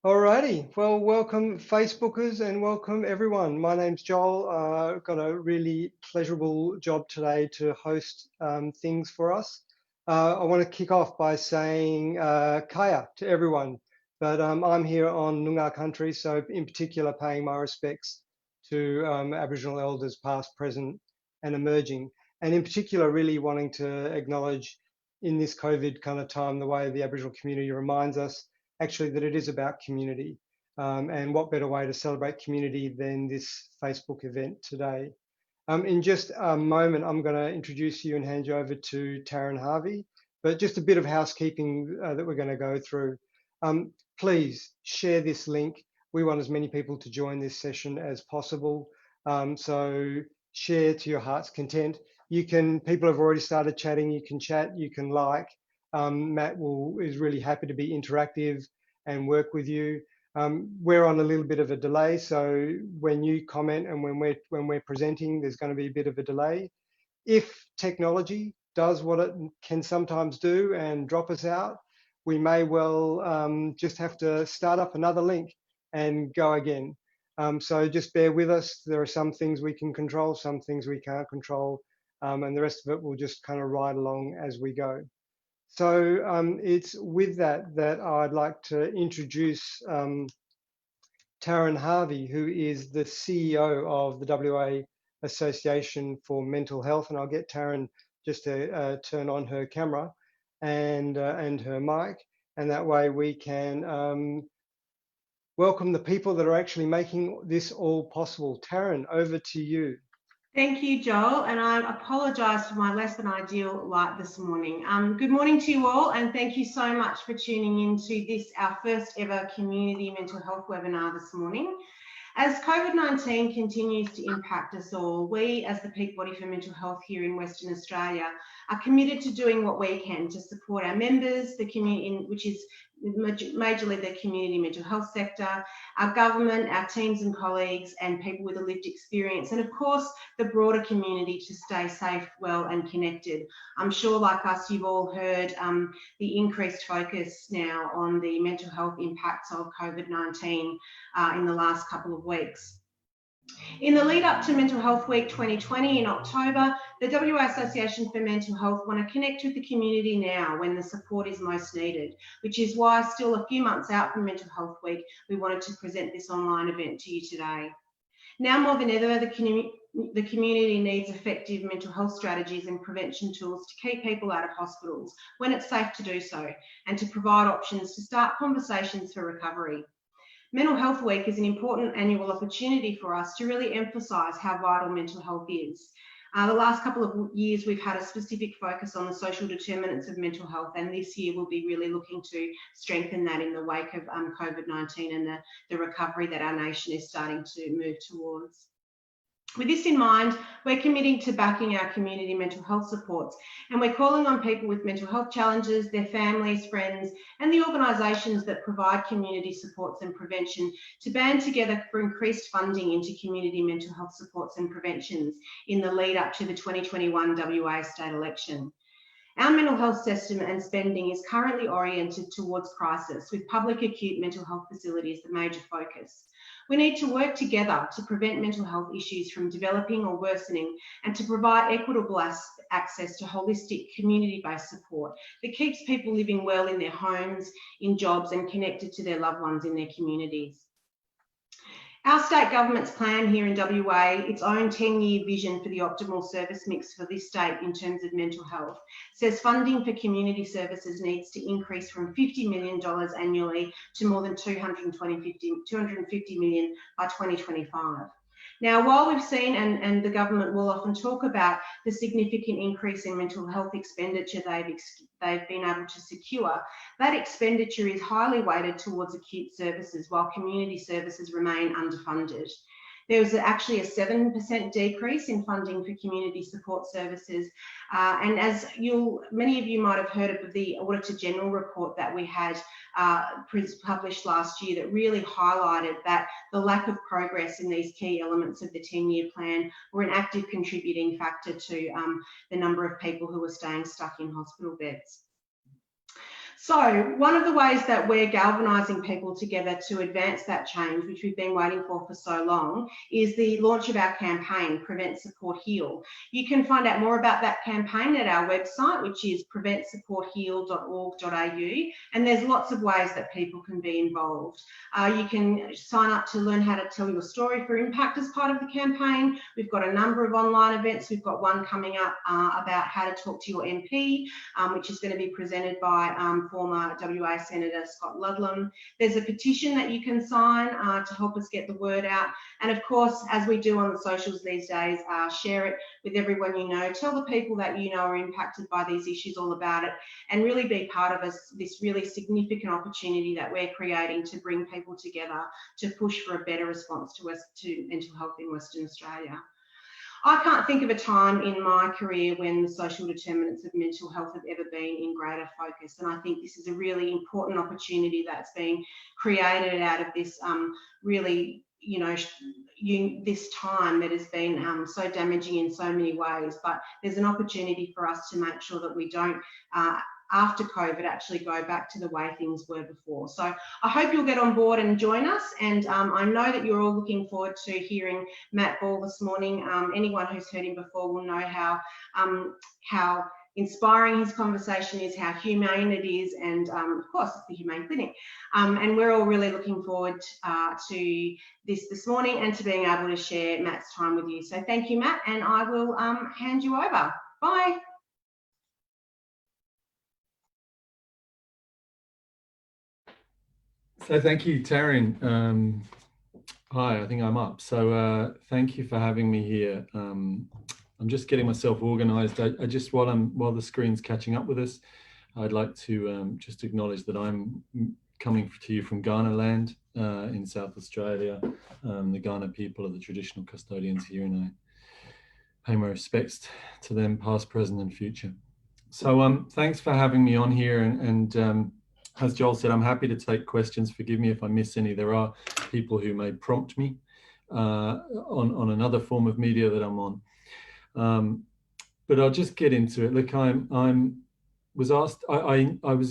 Alrighty, well, welcome Facebookers and welcome everyone. My name's Joel. I've got a really pleasurable job today to host things for us. I want to kick off by saying kaya to everyone, but I'm here on Noongar country, so in particular paying my respects to Aboriginal elders past, present and emerging, and in particular really wanting to acknowledge in this COVID kind of time the way the Aboriginal community reminds us actually that it is about community. And what better way to celebrate community than this Facebook event today? In just a moment, I'm going to introduce you and hand you over to Taryn Harvey, but just a bit of housekeeping that we're going to go through. Please share this link. We want as many people to join this session as possible. So share to your heart's content. People have already started chatting, you can chat, you can like. Matt is really happy to be interactive and work with you. We're on a little bit of a delay, so when you comment and when we're presenting, there's going to be a bit of a delay. If technology does what it can sometimes do and drop us out, we may well just have to start up another link and go again. So just bear with us. There are some things we can control, some things we can't control, and the rest of it will just kind of ride along as we go. So it's with that I'd like to introduce Taryn Harvey, who is the CEO of the WA Association for Mental Health, and I'll get Taryn just to turn on her camera and her mic, and that way we can welcome the people that are actually making this all possible. Taryn, over to you. Thank you, Joel, and I apologise for my less than ideal light this morning. Good morning to you all, and thank you so much for tuning in to this, our first ever community mental health webinar this morning. As COVID-19 continues to impact us all, we as the peak body for mental health here in Western Australia are committed to doing what we can to support our members, the community, which is majorly the community mental health sector, our government, our teams and colleagues, and people with a lived experience, and of course the broader community to stay safe, well and connected. I'm sure like us you've all heard the increased focus now on the mental health impacts of COVID-19 in the last couple of weeks. In the lead up to Mental Health Week 2020 in October, the WA Association for Mental Health want to connect with the community now when the support is most needed, which is why still a few months out from Mental Health Week, we wanted to present this online event to you today. Now more than ever, the community needs effective mental health strategies and prevention tools to keep people out of hospitals when it's safe to do so, and to provide options to start conversations for recovery. Mental Health Week is an important annual opportunity for us to really emphasise how vital mental health is. The last couple of years we've had a specific focus on the social determinants of mental health, and this year we'll be really looking to strengthen that in the wake of COVID-19 and the recovery that our nation is starting to move towards. With this in mind, we're committing to backing our community mental health supports, and we're calling on people with mental health challenges, their families, friends, and the organisations that provide community supports and prevention to band together for increased funding into community mental health supports and preventions in the lead up to the 2021 WA state election. Our mental health system and spending is currently oriented towards crisis, with public acute mental health facilities the major focus. We need to work together to prevent mental health issues from developing or worsening, and to provide equitable access to holistic community-based support that keeps people living well in their homes, in jobs, and connected to their loved ones in their communities. Our state government's plan here in WA, its own 10-year vision for the optimal service mix for this state in terms of mental health, says funding for community services needs to increase from $50 million annually to more than $250 million by 2025. Now, while we've seen, and the government will often talk about the significant increase in mental health expenditure they've been able to secure, that expenditure is highly weighted towards acute services, while community services remain underfunded. There was actually a 7% decrease in funding for community support services. And as many of you might have heard of the Auditor General report that we had published last year that really highlighted that the lack of progress in these key elements of the 10-year plan were an active contributing factor to the number of people who were staying stuck in hospital beds. So one of the ways that we're galvanising people together to advance that change, which we've been waiting for so long, is the launch of our campaign, Prevent, Support, Heal. You can find out more about that campaign at our website, which is preventsupportheal.org.au, and there's lots of ways that people can be involved. You can sign up to learn how to tell your story for impact as part of the campaign. We've got a number of online events. We've got one coming up about how to talk to your MP, which is going to be presented by former WA Senator Scott Ludlam. There's a petition that you can sign to help us get the word out. And of course, as we do on the socials these days, share it with everyone you know. Tell the people that you know are impacted by these issues all about it, and really be part of this really significant opportunity that we're creating to bring people together to push for a better response to mental health in Western Australia. I can't think of a time in my career when the social determinants of mental health have ever been in greater focus, and I think this is a really important opportunity that's being created out of this really, this time that has been so damaging in so many ways. But there's an opportunity for us to make sure that we don't after COVID actually go back to the way things were before. So I hope you'll get on board and join us. And I know that you're all looking forward to hearing Matt Ball this morning. Anyone who's heard him before will know how inspiring his conversation is, how humane it is, and of course it's the Humane Clinic. And we're all really looking forward to this morning and to being able to share Matt's time with you. So thank you, Matt, and I will hand you over. Bye. So thank you, Taryn. Hi, I think I'm up. So thank you for having me here. I'm just getting myself organised. I just while the screen's catching up with us, I'd like to just acknowledge that I'm coming to you from Ghana land in South Australia. The Ghana people are the traditional custodians here, and I pay my respects to them, past, present, and future. So thanks for having me on here, and as Joel said, I'm happy to take questions. Forgive me if I miss any. There are people who may prompt me on another form of media that I'm on. But I'll just get into it. Look, I was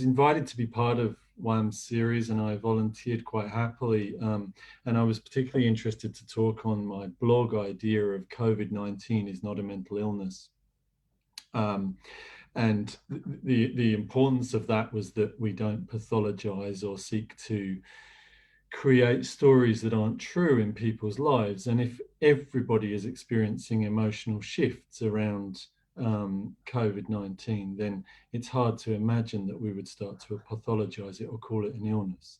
invited to be part of WAAMH series, and I volunteered quite happily. And I was particularly interested to talk on my blog idea of COVID-19 is not a mental illness. And the importance of that was that we don't pathologize or seek to create stories that aren't true in people's lives. And if everybody is experiencing emotional shifts around COVID-19, then it's hard to imagine that we would start to pathologize it or call it an illness.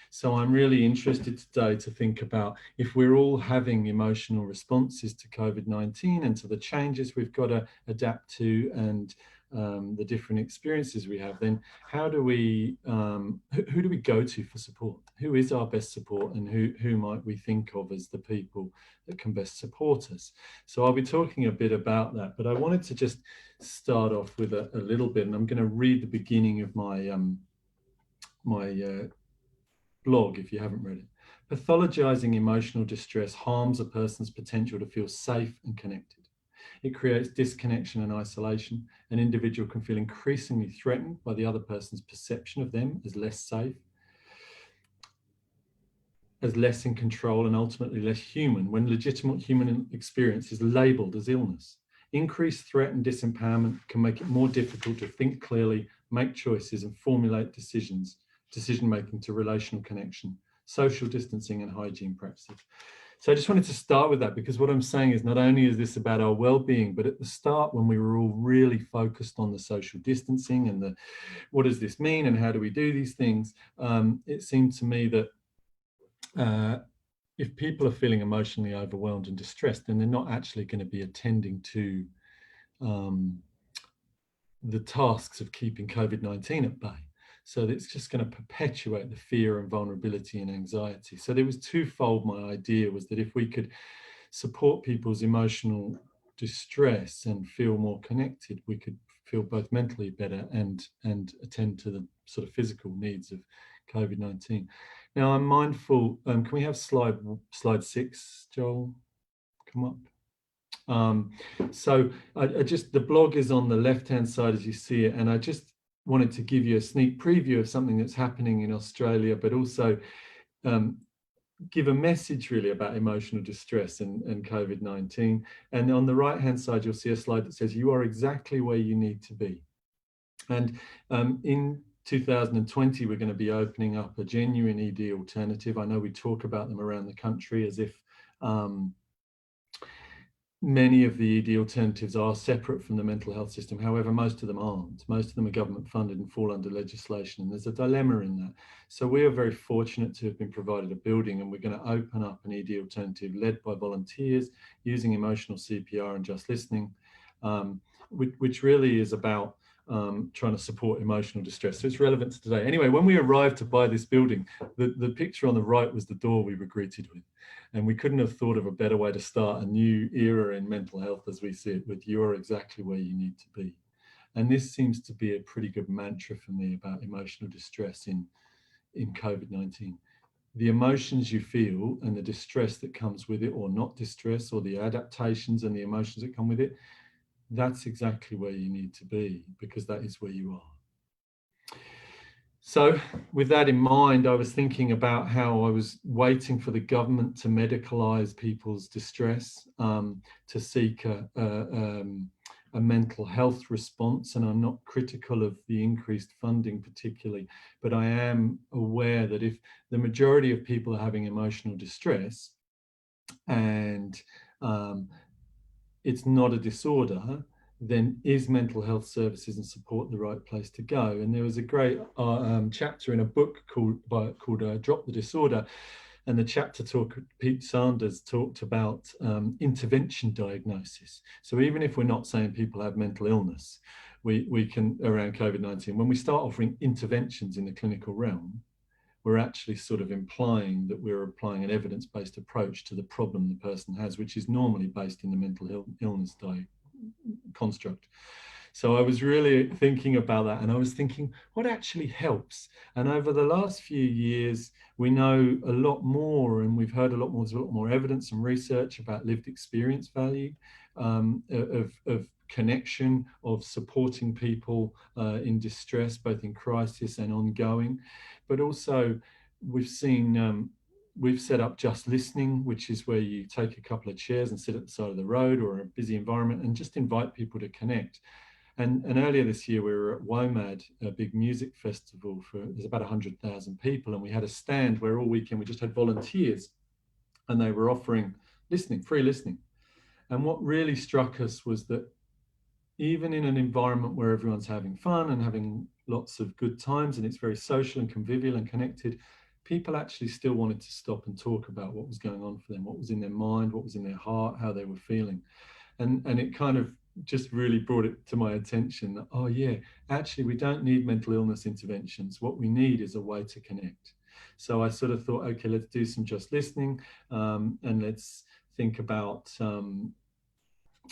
So I'm really interested today to think about, if we're all having emotional responses to COVID-19 and to the changes we've got to adapt to, and the different experiences we have, then how do we, who do we go to for support? Who is our best support, and who might we think of as the people that can best support us? So I'll be talking a bit about that, but I wanted to just start off with a little bit, and I'm going to read the beginning of my blog if you haven't read it. Pathologizing emotional distress harms a person's potential to feel safe and connected. It creates disconnection and isolation. An individual can feel increasingly threatened by the other person's perception of them as less safe, as less in control, and ultimately less human, when legitimate human experience is labeled as illness. Increased threat and disempowerment can make it more difficult to think clearly, make choices, and formulate decision-making to relational connection, social distancing, and hygiene practices. So I just wanted to start with that, because what I'm saying is, not only is this about our well-being, but at the start, when we were all really focused on the social distancing and the what does this mean and how do we do these things, it seemed to me that if people are feeling emotionally overwhelmed and distressed, then they're not actually going to be attending to the tasks of keeping COVID-19 at bay. So it's just going to perpetuate the fear and vulnerability and anxiety. So there was twofold. My idea was that if we could support people's emotional distress and feel more connected, we could feel both mentally better and attend to the sort of physical needs of COVID-19. Now, I'm mindful, can we have slide 6, Joel? Come up. So I just, the blog is on the left-hand side as you see it, and I just wanted to give you a sneak preview of something that's happening in Australia, but also give a message really about emotional distress and COVID-19. And on the right-hand side, you'll see a slide that says you are exactly where you need to be. And in 2020, we're going to be opening up a genuine ED alternative. I know we talk about them around the country as if many of the ED alternatives are separate from the mental health system. However, most of them aren't. Most of them are government funded and fall under legislation, and there's a dilemma in that. So we are very fortunate to have been provided a building, and we're going to open up an ED alternative led by volunteers using emotional CPR and just listening, which really is about trying to support emotional distress. So it's relevant to today. Anyway, when we arrived to buy this building, the picture on the right was the door we were greeted with. And we couldn't have thought of a better way to start a new era in mental health as we see it, with you are exactly where you need to be. And this seems to be a pretty good mantra for me about emotional distress in COVID-19. The emotions you feel and the distress that comes with it, or not distress, or the adaptations and the emotions that come with it, that's exactly where you need to be, because that is where you are. So with that in mind, I was thinking about how I was waiting for the government to medicalise people's distress, to seek a mental health response. And I'm not critical of the increased funding particularly, but I am aware that if the majority of people are having emotional distress and it's not a disorder, then is mental health services and support the right place to go? And there was a great chapter in a book called Drop the Disorder, and the chapter Pete Sanders talked about intervention diagnosis. So even if we're not saying people have mental illness, we can, around COVID-19, when we start offering interventions in the clinical realm, we're actually sort of implying that we're applying an evidence-based approach to the problem the person has, which is normally based in the mental illness construct. So I was really thinking about that, and I was thinking, what actually helps? And over the last few years, we know a lot more, and we've heard a lot more. There's a lot more evidence and research about lived experience value, of connection, of supporting people in distress, both in crisis and ongoing. But also, we've seen we've set up Just Listening, which is where you take a couple of chairs and sit at the side of the road or a busy environment and just invite people to connect. And earlier this year, we were at WAAMH, a big music festival there's about 100,000 people. And we had a stand where all weekend we just had volunteers and they were offering listening, free listening. And what really struck us was that even in an environment where everyone's having fun and having lots of good times and it's very social and convivial and connected, people actually still wanted to stop and talk about what was going on for them, what was in their mind, what was in their heart, how they were feeling. And it kind of just really brought it to my attention that, oh yeah, actually we don't need mental illness interventions. What we need is a way to connect. So I sort of thought, okay, let's do some Just Listening, and let's think about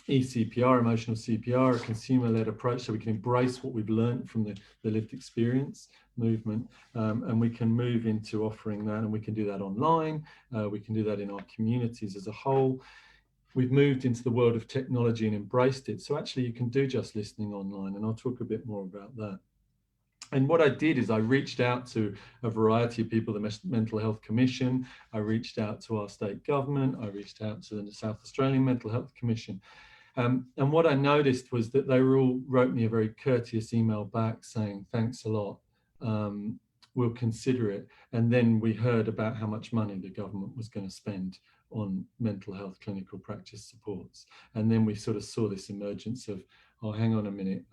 eCPR, emotional CPR, a consumer-led approach, so we can embrace what we've learned from the lived experience movement, and we can move into offering that, and we can do that online, we can do that in our communities as a whole. We've moved into the world of technology and embraced it, so actually you can do Just Listening online, and I'll talk a bit more about that. And what I did is I reached out to a variety of people, the Mental Health Commission, I reached out to our state government, I reached out to the South Australian Mental Health Commission. And what I noticed was that they all wrote me a very courteous email back saying, thanks a lot, we'll consider it. And then we heard about how much money the government was going to spend on mental health clinical practice supports. And then we sort of saw this emergence of, oh, hang on a minute,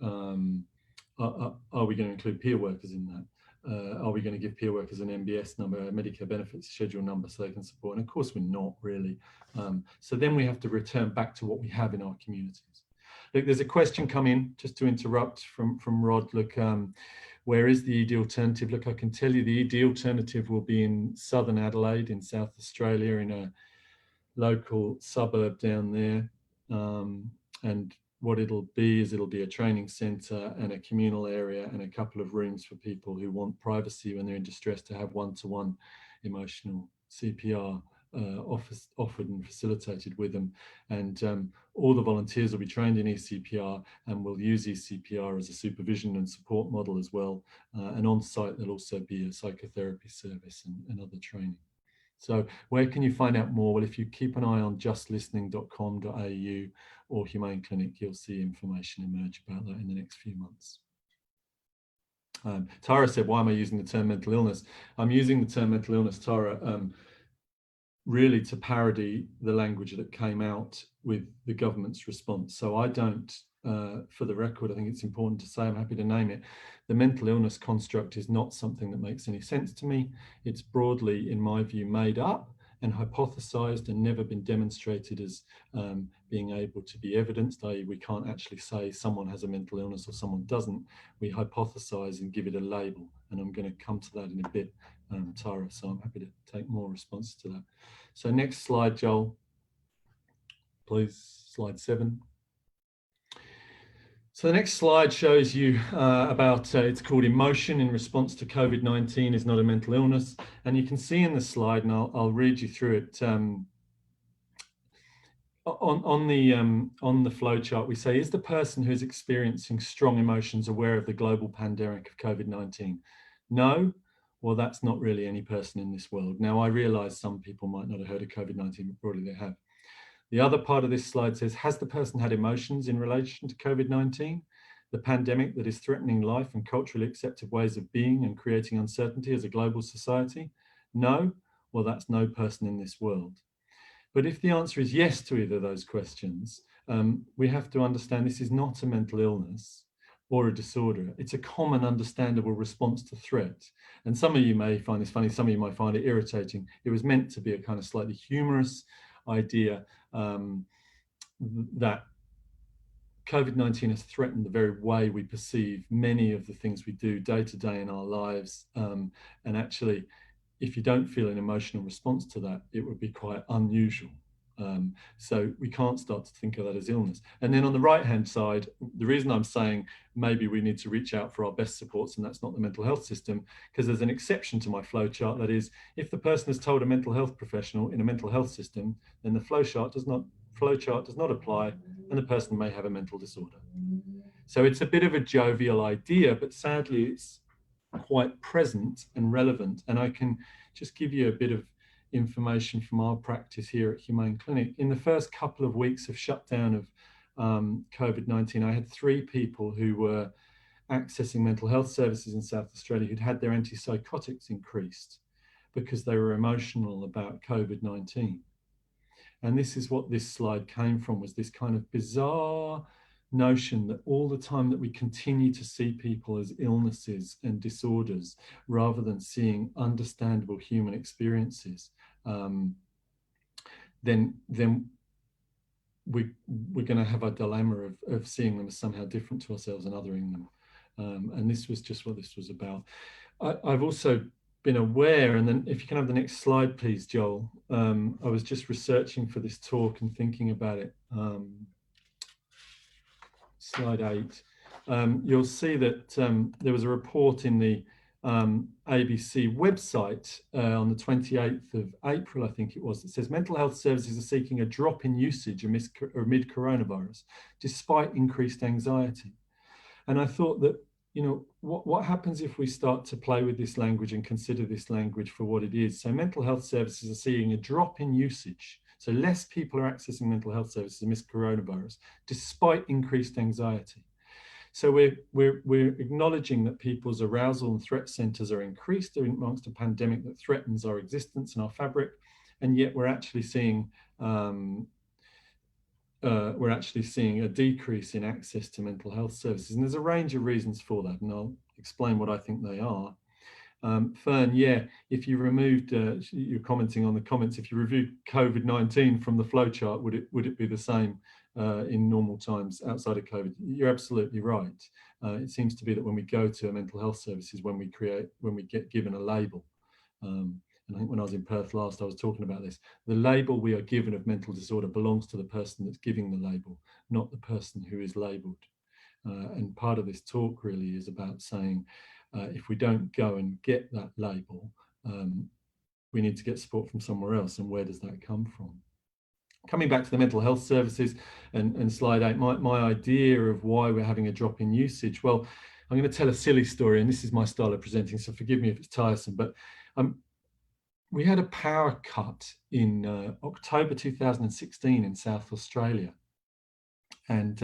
are we going to include peer workers in that? Are we going to give peer workers an MBS number, a Medicare benefits schedule number, so they can support? And of course we're not really. So then we have to return back to what we have in our communities. Look, there's a question come in, just to interrupt, from Rod. Look, where is the ED alternative? Look, I can tell you the ED alternative will be in Southern Adelaide in South Australia, in a local suburb down there. And what it'll be is it'll be a training centre and a communal area and a couple of rooms for people who want privacy when they're in distress to have one-to-one emotional CPR offered and facilitated with them. And all the volunteers will be trained in ECPR and will use ECPR as a supervision and support model as well. And on site, there'll also be a psychotherapy service and other training. So where can you find out more? Well, if you keep an eye on justlistening.com.au or Humane Clinic, you'll see information emerge about that in the next few months. Tara said, why am I using the term mental illness? I'm using the term mental illness, Tara, really to parody the language that came out with the government's response. So I don't, for the record, I think it's important to say, I'm happy to name it, the mental illness construct is not something that makes any sense to me. It's broadly, in my view, made up and hypothesized and never been demonstrated as being able to be evidenced, i.e. we can't actually say someone has a mental illness or someone doesn't. We hypothesize and give it a label, and I'm going to come to that in a bit, Tara, so I'm happy to take more responses to that. So next slide, Joel, please, slide 7. So the next slide shows you about, it's called Emotion in Response to COVID-19 is Not a Mental Illness. And you can see in the slide, and I'll read you through it, on the flow chart, we say, is the person who's experiencing strong emotions aware of the global pandemic of COVID-19? No. Well, that's not really any person in this world. Now, I realize some people might not have heard of COVID-19, but broadly they have. The other part of this slide says, has the person had emotions in relation to COVID-19, the pandemic that is threatening life and culturally accepted ways of being and creating uncertainty as a global society? No. Well, that's no person in this world. But if the answer is yes to either of those questions, we have to understand this is not a mental illness or a disorder. It's a common, understandable response to threat. And some of you may find this funny, some of you might find it irritating. It was meant to be a kind of slightly humorous idea that COVID-19 has threatened the very way we perceive many of the things we do day to day in our lives. And actually, if you don't feel an emotional response to that, it would be quite unusual. So we can't start to think of that as illness. And then on the right-hand side, the reason I'm saying maybe we need to reach out for our best supports, and that's not the mental health system, because there's an exception to my flow chart. That is, if the person has told a mental health professional in a mental health system, then the flow chart does not apply, and the person may have a mental disorder. So it's a bit of a jovial idea, but sadly it's quite present and relevant. And I can just give you a bit of information from our practice here at Humane Clinic. In the first couple of weeks of shutdown of COVID-19, I had 3 people who were accessing mental health services in South Australia who'd had their antipsychotics increased because they were emotional about COVID-19. And this is what this slide came from, was this kind of bizarre notion that all the time that we continue to see people as illnesses and disorders rather than seeing understandable human experiences, then we're going to have a dilemma of seeing them as somehow different to ourselves and othering them. And this was just what this was about. I've also been aware, and then if you can have the next slide, please, Joel. I was just researching for this talk and thinking about it. Slide 8. You'll see that there was a report in the ABC website on the 28th of April, I think it was, that says mental health services are seeking a drop in usage amid coronavirus, despite increased anxiety. And I thought that, you know, what happens if we start to play with this language and consider this language for what it is? So mental health services are seeing a drop in usage. So less people are accessing mental health services amidst coronavirus, despite increased anxiety. So we're acknowledging that people's arousal and threat centers are increased amongst a pandemic that threatens our existence and our fabric, and yet we're actually seeing a decrease in access to mental health services. And there's a range of reasons for that, and I'll explain what I think they are. Fern, yeah, if you removed, you're commenting on the comments, if you reviewed COVID-19 from the flowchart, would it be the same in normal times outside of COVID? You're absolutely right. It seems to be that when we go to a mental health services, when we get given a label, and I think when I was in Perth last, I was talking about this, the label we are given of mental disorder belongs to the person that's giving the label, not the person who is labelled. And part of this talk really is about saying, if we don't go and get that label, we need to get support from somewhere else, and where does that come from? Coming back to the mental health services and slide 8, my idea of why we're having a drop in usage, well, I'm going to tell a silly story, and this is my style of presenting, so forgive me if it's tiresome, but we had a power cut in October 2016 in South Australia, and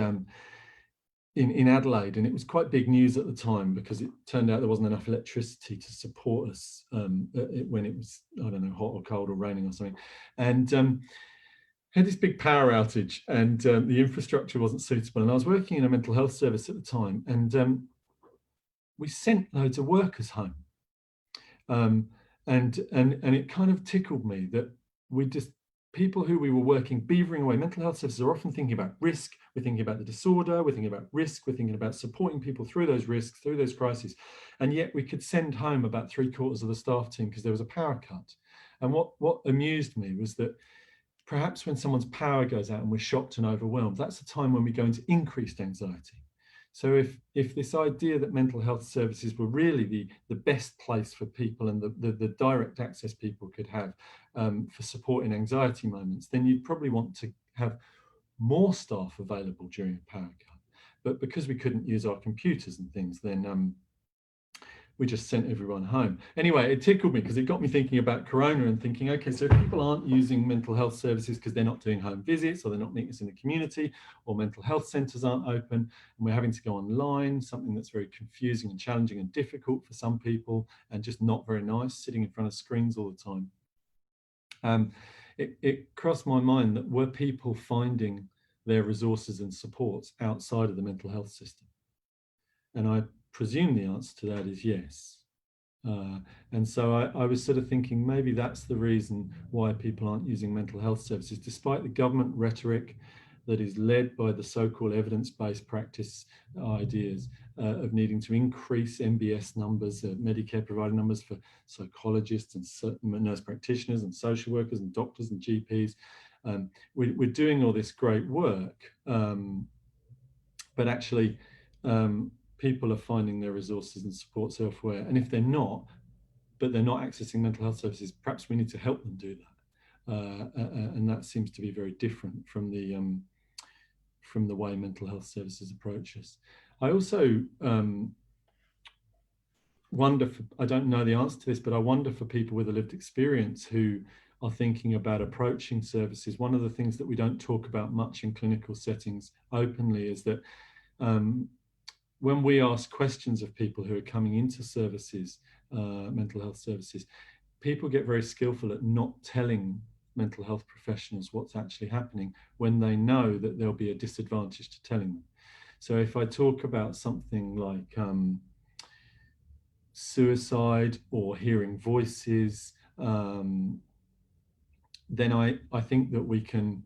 in Adelaide, and it was quite big news at the time because it turned out there wasn't enough electricity to support us when it was, I don't know, hot or cold or raining or something, and had this big power outage, and the infrastructure wasn't suitable. And I was working in a mental health service at the time, and we sent loads of workers home, and it kind of tickled me that we just, people who we were working, beavering away. Mental health services are often thinking about risk. We're thinking about the disorder. We're thinking about risk. We're thinking about supporting people through those risks, through those crises. And yet we could send home about 3/4 of the staff team because there was a power cut. And what amused me was that perhaps when someone's power goes out and we're shocked and overwhelmed, that's a time when we go into increased anxiety. So if this idea that mental health services were really the best place for people and the direct access people could have for support in anxiety moments, then you'd probably want to have more staff available during a power cut. But because we couldn't use our computers and things, then we just sent everyone home. Anyway, it tickled me because it got me thinking about Corona and thinking, okay, so if people aren't using mental health services because they're not doing home visits, or they're not meeting us in the community, or mental health centres aren't open, and we're having to go online, something that's very confusing and challenging and difficult for some people, and just not very nice, sitting in front of screens all the time. It crossed my mind that were people finding their resources and supports outside of the mental health system? And I presume the answer to that is yes. And so I was sort of thinking maybe that's the reason why people aren't using mental health services, despite the government rhetoric that is led by the so-called evidence-based practice ideas of needing to increase MBS numbers, Medicare provider numbers for psychologists and nurse practitioners and social workers and doctors and GPs. We're doing all this great work, but actually people are finding their resources and supports elsewhere. And if they're not, but they're not accessing mental health services, perhaps we need to help them do that. And that seems to be very different from the way mental health services approach us. I also wonder, I don't know the answer to this, but I wonder for people with a lived experience who are thinking about approaching services. One of the things that we don't talk about much in clinical settings openly is that when we ask questions of people who are coming into services, mental health services, people get very skillful at not telling mental health professionals what's actually happening when they know that there'll be a disadvantage to telling them. So if I talk about something like suicide or hearing voices, then I think that we can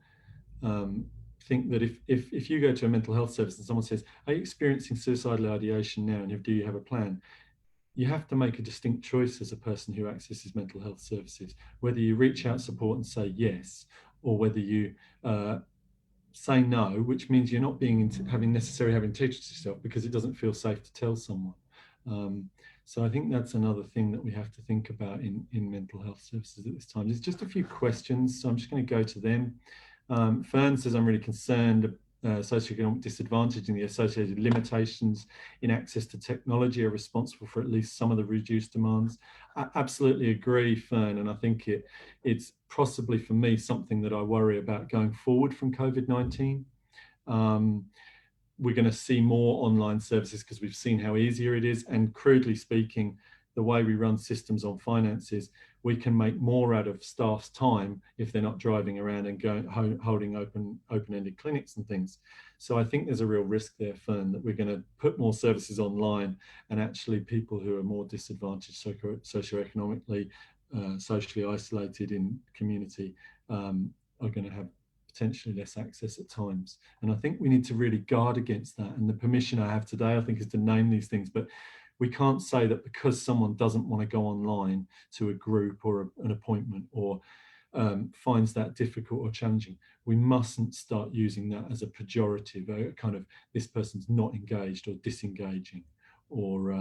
think that if you go to a mental health service and someone says, are you experiencing suicidal ideation now, and do you have a plan? You have to make a distinct choice as a person who accesses mental health services, whether you reach out support and say yes, or whether you say no, which means you're not necessarily having to teach yourself because it doesn't feel safe to tell someone. So I think that's another thing that we have to think about in mental health services at this time. There's just a few questions, so I'm just going to go to them. Fern says, I'm really concerned socioeconomic disadvantage and the associated limitations in access to technology are responsible for at least some of the reduced demands. I absolutely agree, Fern, and I think it's possibly for me something that I worry about going forward from COVID-19. We're going to see more online services because we've seen how easier it is, and crudely speaking, the way we run systems on finances, we can make more out of staff's time if they're not driving around and holding open-ended clinics and things. So I think there's a real risk there, Fern, that we're going to put more services online, and actually people who are more disadvantaged socioeconomically, socially isolated in community are going to have potentially less access at times. And I think we need to really guard against that. And the permission I have today, I think, is to name these things, but we can't say that because someone doesn't want to go online to a group or an appointment, or finds that difficult or challenging, we mustn't start using that as a pejorative, kind of this person's not engaged or disengaging, or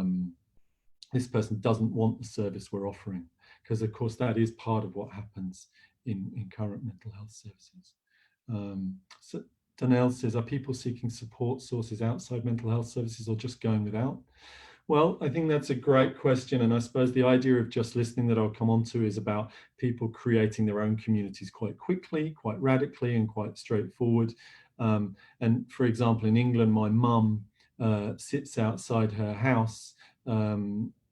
this person doesn't want the service we're offering, because of course that is part of what happens in current mental health services. So Danielle says, are people seeking support sources outside mental health services or just going without? Well, I think that's a great question. And I suppose the idea of just listening that I'll come on to is about people creating their own communities quite quickly, quite radically, and quite straightforward. And for example, in England, my mum sits outside her house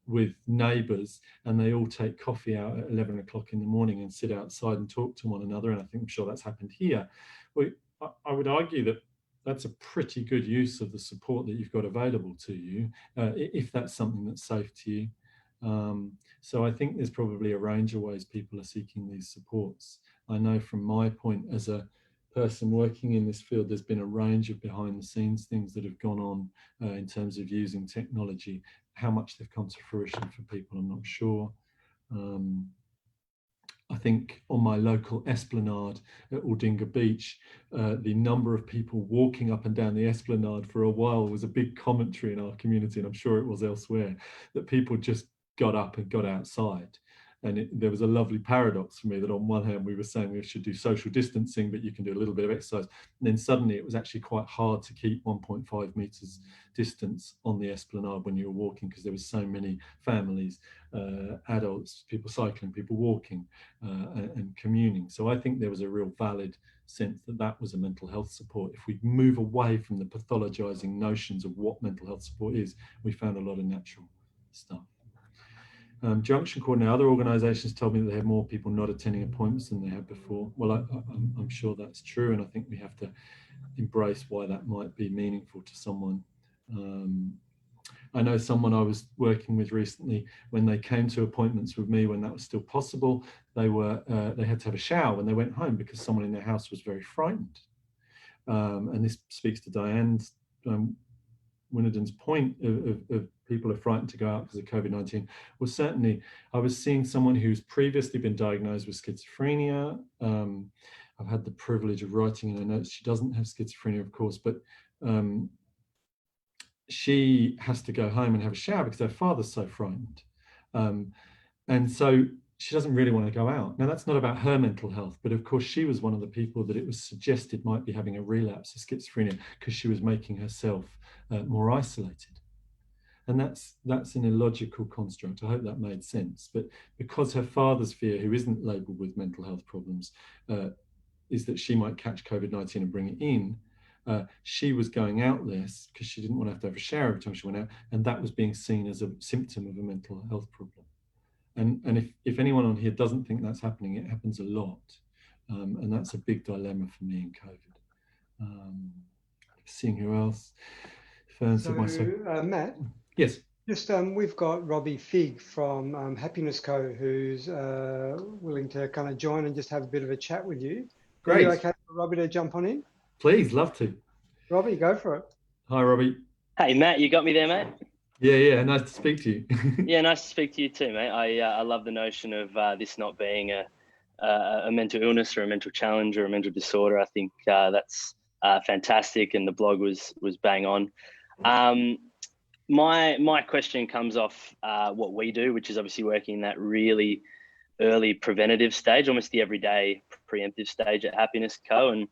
with neighbours, and they all take coffee out at 11 o'clock in the morning and sit outside and talk to one another. And I'm sure that's happened here. I would argue that that's a pretty good use of the support that you've got available to you, if that's something that's safe to you. So I think there's probably a range of ways people are seeking these supports. I know from my point as a person working in this field, there's been a range of behind the scenes things that have gone on in terms of using technology. How much they've come to fruition for people, I'm not sure. I think on my local esplanade at Aldinga Beach, the number of people walking up and down the esplanade for a while was a big commentary in our community, and I'm sure it was elsewhere, that people just got up and got outside. And there was a lovely paradox for me that on one hand we were saying we should do social distancing, but you can do a little bit of exercise. And then suddenly it was actually quite hard to keep 1.5 meters distance on the esplanade when you were walking, because there was so many families, adults, people cycling, people walking and communing. So I think there was a real valid sense that that was a mental health support. If we move away from the pathologizing notions of what mental health support is, we found a lot of natural stuff. Junction coordinator, other organisations told me that they have more people not attending appointments than they had before. Well, I'm sure that's true, and I think we have to embrace why that might be meaningful to someone. I know someone I was working with recently, when they came to appointments with me when that was still possible, they had to have a shower when they went home because someone in their house was very frightened. And this speaks to Diane's Winneden's point of people are frightened to go out because of COVID-19. Well, certainly I was seeing someone who's previously been diagnosed with schizophrenia. I've had the privilege of writing in her notes. She doesn't have schizophrenia, of course, but she has to go home and have a shower because her father's so frightened. And so she doesn't really want to go out. Now, that's not about her mental health, but of course she was one of the people that it was suggested might be having a relapse of schizophrenia because she was making herself more isolated. And that's an illogical construct. I hope that made sense. But because her father's fear, who isn't labelled with mental health problems, is that she might catch COVID-19 and bring it in, she was going out less because she didn't want to have a shower every time she went out, and that was being seen as a symptom of a mental health problem. And if anyone on here doesn't think that's happening, it happens a lot. And that's a big dilemma for me in COVID. Seeing who else. So, Matt? Yes. Just we've got Robbie Figg from Happiness Co, who's willing to kind of join and just have a bit of a chat with you. Great. Are you okay for Robbie to jump on in? Please, love to. Robbie, go for it. Hi, Robbie. Hey, Matt, you got me there, mate? Yeah, nice to speak to you. Yeah, nice to speak to you too, mate. I love the notion of this not being a mental illness or a mental challenge or a mental disorder. I think that's fantastic, and the blog was bang on. My question comes off what we do, which is obviously working in that really early preventative stage, almost the everyday preemptive stage at Happiness Co. And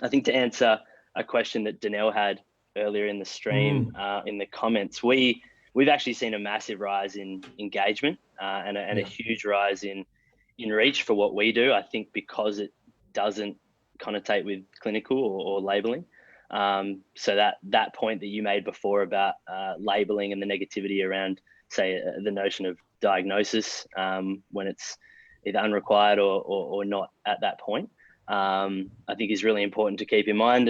I think to answer a question that Danelle had earlier in the stream, in the comments, we've actually seen a massive rise in engagement and a huge rise in reach for what we do. I think because it doesn't connotate with clinical or labeling. So that point that you made before about labeling and the negativity around, say, the notion of diagnosis when it's either unrequired or not at that point, I think is really important to keep in mind.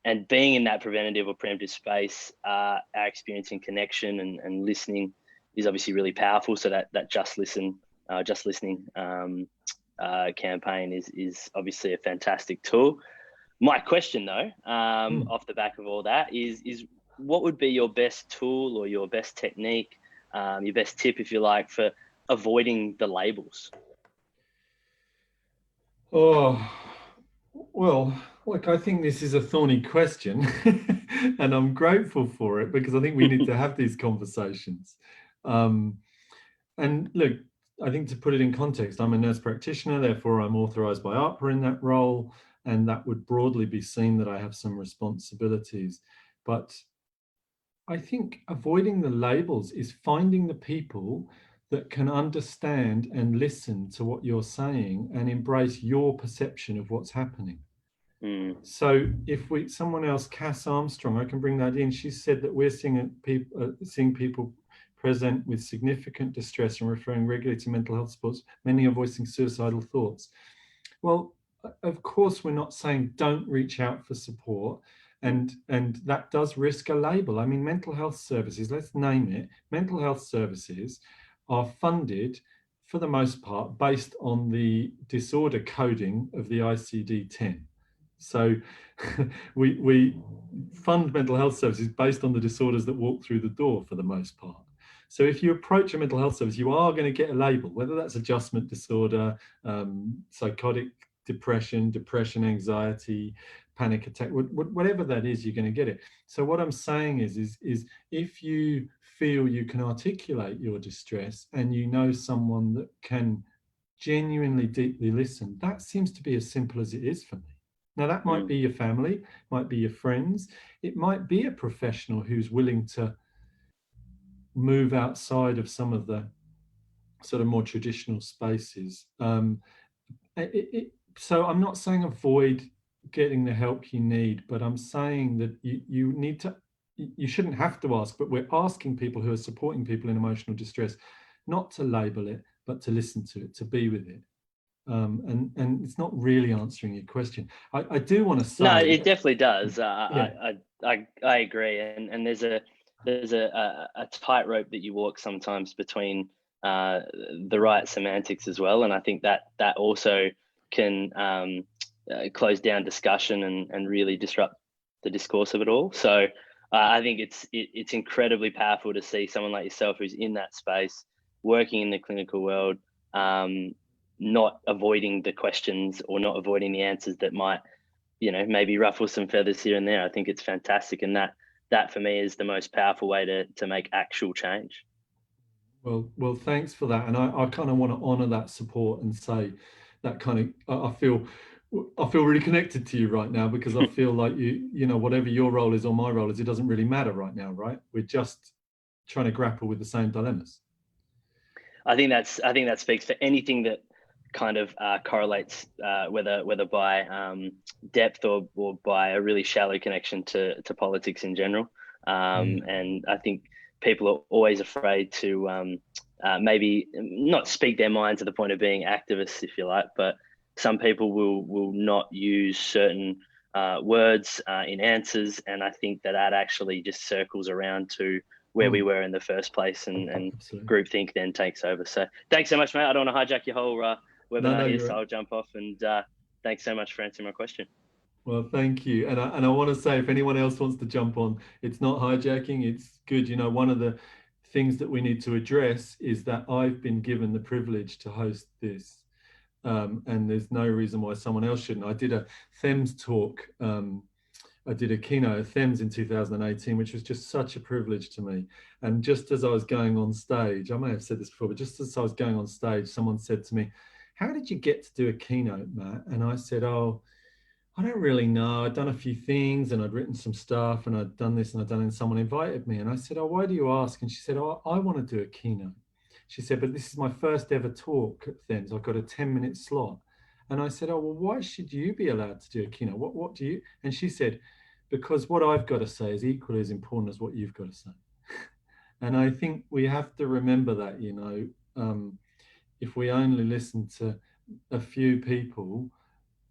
And being in that preventative or preemptive space, our experiencing connection and listening is obviously really powerful. So that just listening campaign is obviously a fantastic tool. My question though, off the back of all that is what would be your best tool or your best technique, your best tip, if you like, for avoiding the labels? Oh, well, look, I think this is a thorny question and I'm grateful for it because I think we need to have these conversations. And look, I think to put it in context, I'm a nurse practitioner, therefore I'm authorised by AHPRA in that role, and that would broadly be seen that I have some responsibilities. But I think avoiding the labels is finding the people that can understand and listen to what you're saying and embrace your perception of what's happening. So if someone else, Cass Armstrong, I can bring that in. She said that we're seeing people present with significant distress and referring regularly to mental health supports. Many are voicing suicidal thoughts. Well, of course, we're not saying don't reach out for support, and that does risk a label. I mean, mental health services, let's name it, mental health services are funded for the most part based on the disorder coding of the ICD-10. So we fund mental health services based on the disorders that walk through the door for the most part. So if you approach a mental health service, you are going to get a label, whether that's adjustment disorder, psychotic depression, anxiety, panic attack, whatever that is, you're going to get it. So what I'm saying is if you feel you can articulate your distress and you know someone that can genuinely deeply listen, that seems to be as simple as it is for me. Now, that might be your family, might be your friends. It might be a professional who's willing to move outside of some of the sort of more traditional spaces. So I'm not saying avoid getting the help you need, but I'm saying that you shouldn't have to ask, but we're asking people who are supporting people in emotional distress not to label it, but to listen to it, to be with it. And it's not really answering your question. I do want to say, no, it definitely does. Yeah. I agree, and there's a tightrope that you walk sometimes between the right semantics as well, and I think that also can close down discussion and really disrupt the discourse of it all. So I think it's incredibly powerful to see someone like yourself who's in that space, working in the clinical world, not avoiding the questions or not avoiding the answers that might, maybe ruffle some feathers here and there. I think it's fantastic, and that for me is the most powerful way to make actual change. Well, thanks for that, and I kind of want to honour that support and say that kind of I feel really connected to you right now, because I feel like whatever your role is or my role is, it doesn't really matter right now, right? We're just trying to grapple with the same dilemmas. I think that speaks for anything that kind of correlates, whether by depth or by a really shallow connection to politics in general. And I think people are always afraid to maybe not speak their mind to the point of being activists, if you like, but some people will not use certain words in answers, and I think that actually just circles around to where we were in the first place, and groupthink then takes over. So thanks so much, mate. I don't want to hijack your whole webinar here, so I'll jump off, and thanks so much for answering my question. Well, thank you. And I want to say, if anyone else wants to jump on, it's not hijacking, it's good. One of the things that we need to address is that I've been given the privilege to host this. And there's no reason why someone else shouldn't. I did a THEMS talk. I did a keynote at THEMS in 2018, which was just such a privilege to me. And just as I was going on stage, I may have said this before, but just as I was going on stage, someone said to me, "How did you get to do a keynote, Matt?" And I said, "Oh, I don't really know. I'd done a few things and I'd written some stuff and I'd done this and I'd done it, and someone invited me." And I said, "Oh, why do you ask?" And she said, "Oh, I want to do a keynote." She said, "But this is my first ever talk at THEMS. I've got a 10-minute slot." And I said, "Oh, well, why should you be allowed to do a keynote? What do you?" And she said, "Because what I've got to say is equally as important as what you've got to say." And I think we have to remember that, if we only listen to a few people,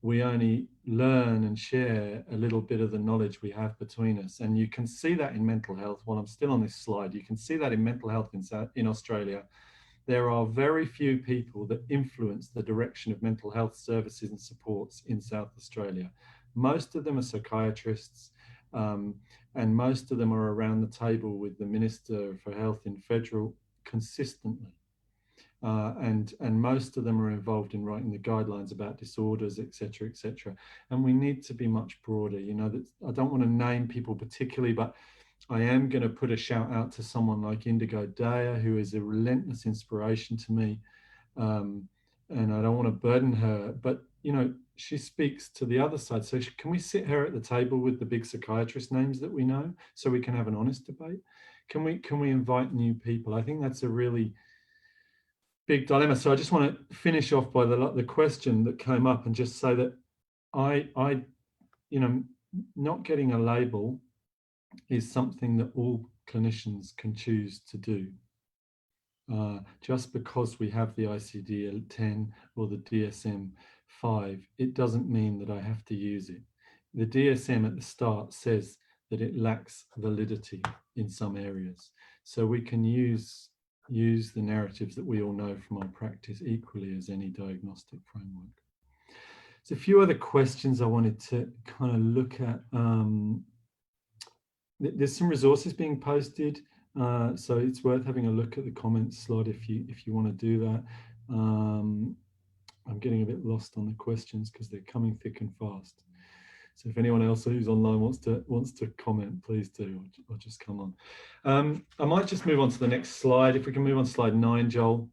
we only learn and share a little bit of the knowledge we have between us. And you can see that in mental health. While I'm still on this slide, you can see that in mental health in Australia. There are very few people that influence the direction of mental health services and supports in South Australia. Most of them are psychiatrists, and most of them are around the table with the Minister for Health in federal consistently. And most of them are involved in writing the guidelines about disorders, etc., etc. And we need to be much broader. That I don't want to name people particularly, but I am going to put a shout out to someone like Indigo Daya, who is a relentless inspiration to me. And I don't want to burden her, but she speaks to the other side. So can we sit her at the table with the big psychiatrist names that we know, so we can have an honest debate? Can we invite new people? I think that's a really big dilemma. So I just want to finish off by the question that came up and just say that I not getting a label is something that all clinicians can choose to do. Just because we have the ICD-10 or the DSM-5, it doesn't mean that I have to use it. The DSM at the start says that it lacks validity in some areas. So we can use the narratives that we all know from our practice equally as any diagnostic framework. So a few other questions I wanted to kind of look at. There's some resources being posted. So it's worth having a look at the comments slot if you want to do that. I'm getting a bit lost on the questions because they're coming thick and fast. So if anyone else who's online wants to comment, please do, or just come on. I might just move on to the next slide. If we can move on to slide 9, Joel.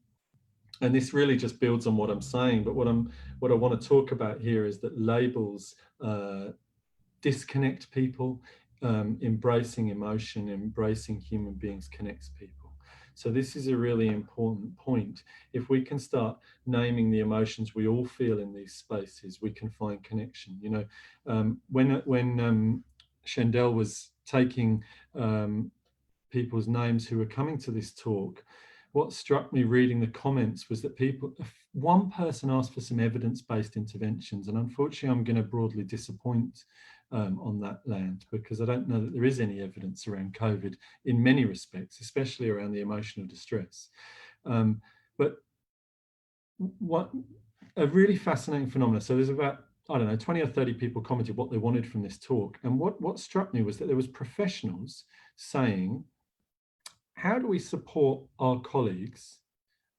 And this really just builds on what I'm saying, but what I want to talk about here is that labels disconnect people. Embracing emotion, embracing human beings connects people. So this is a really important point. If we can start naming the emotions we all feel in these spaces, we can find connection. When Shandell was taking people's names who were coming to this talk, what struck me reading the comments was that one person asked for some evidence-based interventions, and unfortunately I'm going to broadly disappoint on that land, because I don't know that there is any evidence around COVID in many respects, especially around the emotional distress. But what a really fascinating phenomenon. So there's about, I don't know, 20 or 30 people commented what they wanted from this talk. And what struck me was that there was professionals saying, how do we support our colleagues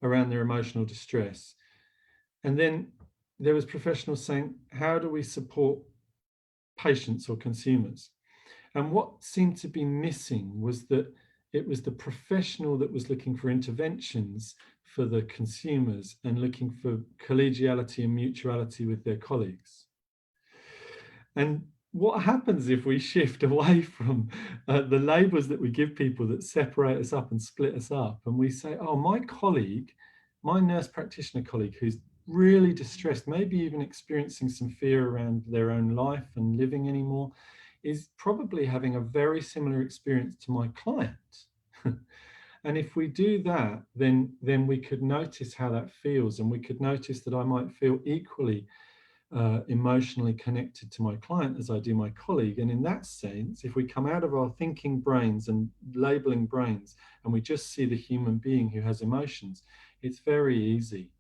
around their emotional distress? And then there was professionals saying, how do we support patients or consumers? And what seemed to be missing was that it was the professional that was looking for interventions for the consumers and looking for collegiality and mutuality with their colleagues. And what happens if we shift away from the labels that we give people that separate us up and split us up, and we say, oh, my colleague, my nurse practitioner colleague who's really distressed, maybe even experiencing some fear around their own life and living anymore, is probably having a very similar experience to my client. And if we do that, then we could notice how that feels, and we could notice that I might feel equally emotionally connected to my client as I do my colleague. And in that sense, if we come out of our thinking brains and labeling brains, and we just see the human being who has emotions, it's very easy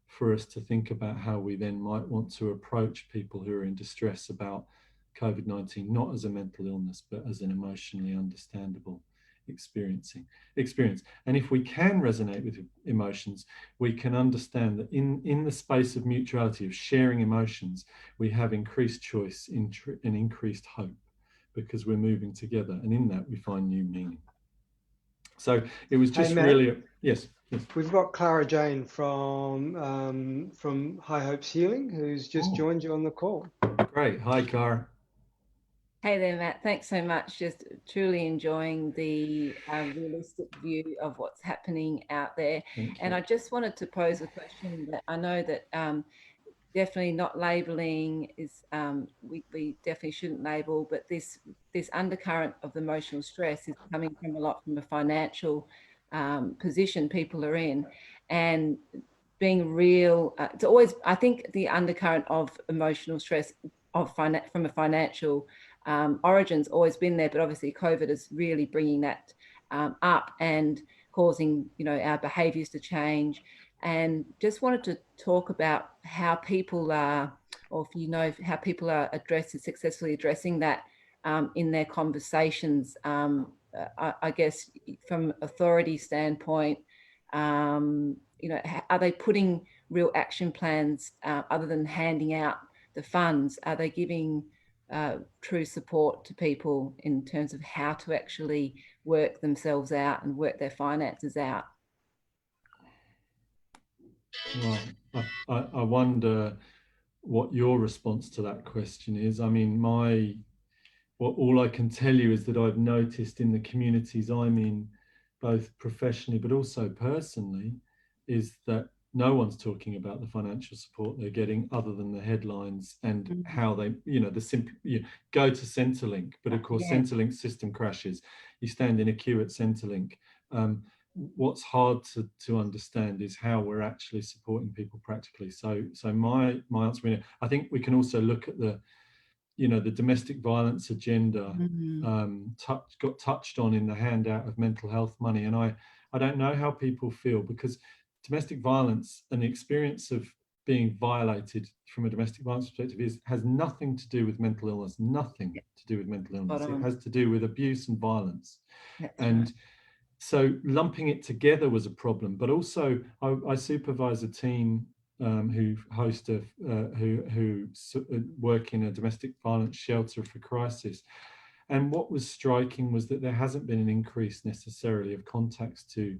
for us to think about how we then might want to approach people who are in distress about COVID-19, not as a mental illness, but as an emotionally understandable experience. And if we can resonate with emotions, we can understand that in the space of mutuality, of sharing emotions, we have increased choice and increased hope, because we're moving together, and in that we find new meaning. So it was just really, yes. We've got Clara Jane from High Hopes Healing, who's just joined you on the call. Great. Hi, Clara. Hey there, Matt. Thanks so much. Just truly enjoying the realistic view of what's happening out there. And I just wanted to pose a question that I know that definitely not labeling is, we definitely shouldn't label, but this undercurrent of emotional stress is coming from a lot from a financial position people are in, and being real. It's always, I think, the undercurrent of emotional stress from a financial origin's always been there, but obviously COVID is really bringing that up and causing, our behaviours to change. And just wanted to talk about how people are, or if how people are successfully addressing that in their conversations. I guess from authority standpoint, are they putting real action plans other than handing out the funds? Are they giving true support to people in terms of how to actually work themselves out and work their finances out? Well, I wonder what your response to that question is. I mean, all I can tell you is that I've noticed in the communities I'm in, both professionally but also personally, is that no one's talking about the financial support they're getting other than the headlines and how they, the simple, go to Centrelink, but of course, Centrelink's system crashes. You stand in a queue at Centrelink. What's hard to understand is how we're actually supporting people practically. So my answer, I think we can also look at the domestic violence agenda got touched on in the handout of mental health money. And I don't know how people feel, because domestic violence and the experience of being violated from a domestic violence perspective has nothing to do with mental illness, nothing to do with mental illness. It has to do with abuse and violence. So lumping it together was a problem, but also I supervise a team who work in a domestic violence shelter for crisis. And what was striking was that there hasn't been an increase necessarily of contacts to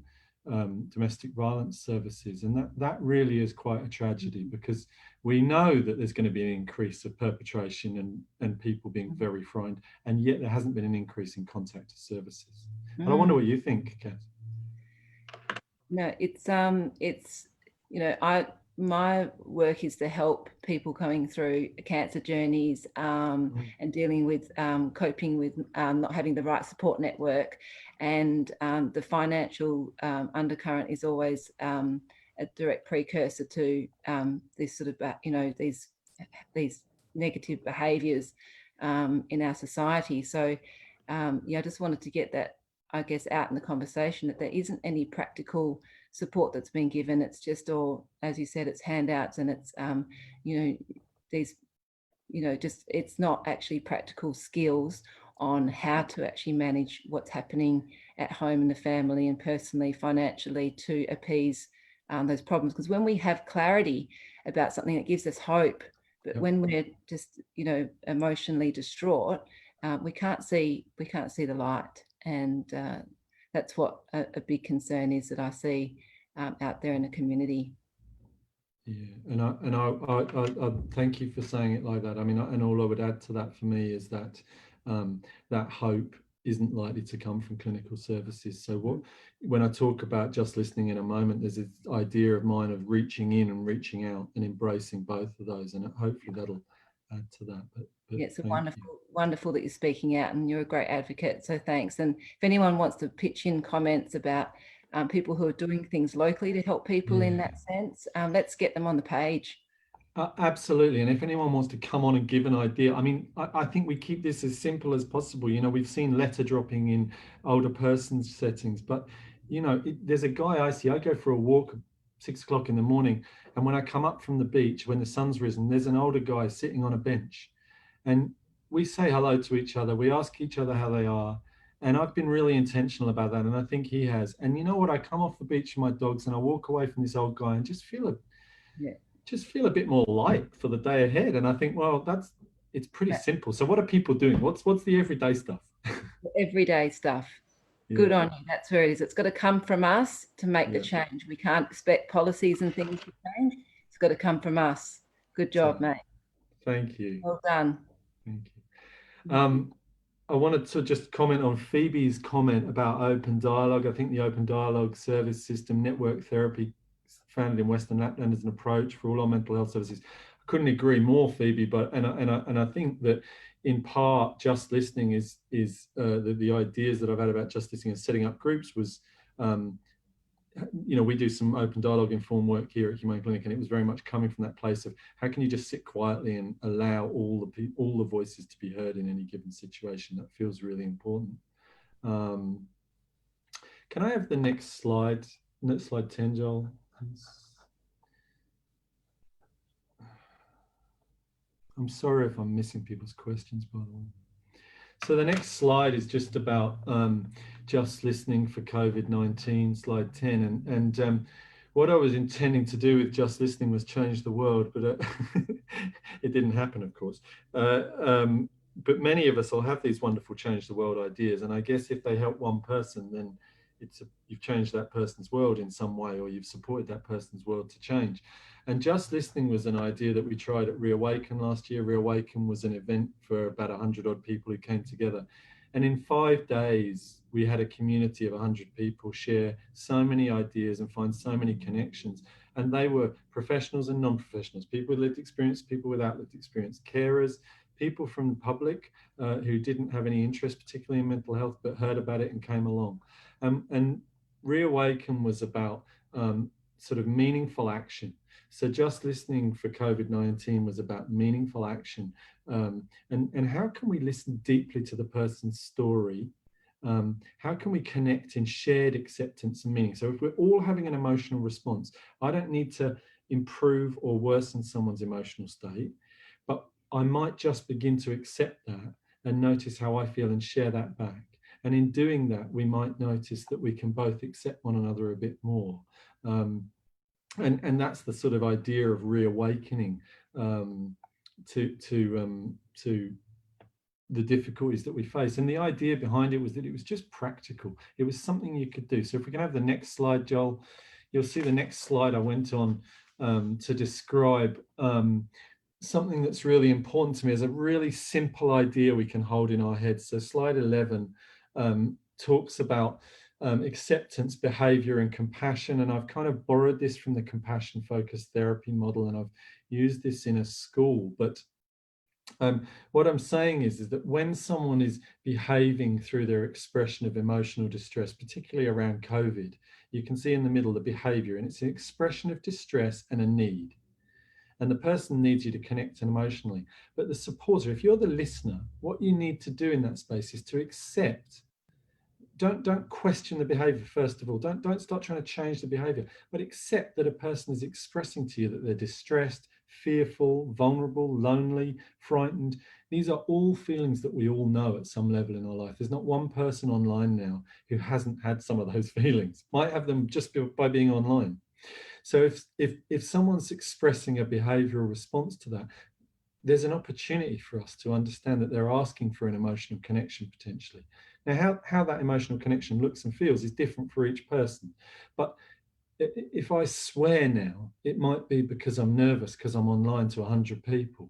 domestic violence services. And that really is quite a tragedy, because we know that there's going to be an increase of perpetration and people being very frightened, and yet there hasn't been an increase in contact to services. And I wonder what you think, Kath. No, it's my work is to help people coming through cancer journeys and dealing with coping with not having the right support network, and the financial undercurrent is always a direct precursor to this sort of these negative behaviours in our society. So I just wanted to get that, I guess, out in the conversation, that there isn't any practical support that's been given. It's just all, as you said, it's handouts, and it's it's not actually practical skills on how to actually manage what's happening at home in the family and personally, financially, to appease those problems. Because when we have clarity about something, it gives us hope, but when we're just emotionally distraught, we can't see the light. And that's what a big concern is that I see out there in the community. Yeah, and I thank you for saying it like that. I mean, and all I would add to that for me is that that hope isn't likely to come from clinical services. So when I talk about just listening in a moment, there's this idea of mine of reaching in and reaching out and embracing both of those, and hopefully that'll add to that. But yeah, it's wonderful that you're speaking out, and you're a great advocate, so thanks. And if anyone wants to pitch in comments about people who are doing things locally to help people in that sense, let's get them on the page. Absolutely. And if anyone wants to come on and give an idea, I mean, I think we keep this as simple as possible. We've seen letter dropping in older persons settings, but there's a guy I see. I go for a walk at 6 o'clock in the morning, and when I come up from the beach, when the sun's risen, there's an older guy sitting on a bench. And we say hello to each other. We ask each other how they are. And I've been really intentional about that. And I think he has. And you know what? I come off the beach with my dogs and I walk away from this old guy and just feel a bit more light for the day ahead. And I think, well, it's pretty simple. So what are people doing? What's the everyday stuff? Everyday stuff. Yeah. Good on you. That's where it is. It's got to come from us to make the change. We can't expect policies and things to change. It's got to come from us. Good job, mate. Thank you. Well done. Thank you. I wanted to just comment on Phoebe's comment about open dialogue. I think the open dialogue service system, network therapy, founded in Western Lapland as an approach for all our mental health services. I couldn't agree more, Phoebe. But I think that in part, just listening is the ideas that I've had about just listening and setting up groups was. We do some open dialogue informed work here at Humane Clinic, and it was very much coming from that place of how can you just sit quietly and allow all the voices to be heard in any given situation. That feels really important. Can I have the next slide? Next slide 10, Joel. I'm sorry if I'm missing people's questions, by the way. So the next slide is just about just listening for COVID-19, slide 10. And what I was intending to do with just listening was change the world, but it didn't happen, of course. but many of us will have these wonderful change the world ideas, and I guess if they help one person, then you've changed that person's world in some way, or you've supported that person's world to change. And just listening was an idea that we tried at Reawaken last year. Reawaken was an event for about 100 odd people who came together. And in 5 days, we had a community of 100 people share so many ideas and find so many connections. And they were professionals and non-professionals, people with lived experience, people without lived experience, carers, people from the public who didn't have any interest, particularly in mental health, but heard about it and came along. And Reawaken was about sort of meaningful action. So just listening for COVID-19 was about meaningful action. And how can we listen deeply to the person's story? How can we connect in shared acceptance and meaning? So if we're all having an emotional response, I don't need to improve or worsen someone's emotional state, but I might just begin to accept that and notice how I feel and share that back. And in doing that, we might notice that we can both accept one another a bit more. And that's the sort of idea of reawakening to the difficulties that we face. And the idea behind it was that it was just practical. It was something you could do. So if we can have the next slide, Joel, you'll see the next slide I went on to describe something that's really important to me as a really simple idea we can hold in our heads. So slide 11 talks about acceptance, behavior, and compassion. And I've kind of borrowed this from the compassion focused therapy model, and I've used this in a school. But what I'm saying is that when someone is behaving through their expression of emotional distress, particularly around COVID, you can see in the middle the behavior, and it's an expression of distress and a need. And the person needs you to connect emotionally. But the supporter, if you're the listener, what you need to do in that space is to accept. Don't question the behavior, first of all. Don't start trying to change the behavior, but accept that a person is expressing to you that they're distressed, fearful, vulnerable, lonely, frightened. These are all feelings that we all know at some level in our life. There's not one person online now who hasn't had some of those feelings, might have them just by being online. So if someone's expressing a behavioral response to that, there's an opportunity for us to understand that they're asking for an emotional connection potentially. Now, how that emotional connection looks and feels is different for each person. But if I swear now, it might be because I'm nervous because I'm online to 100 people.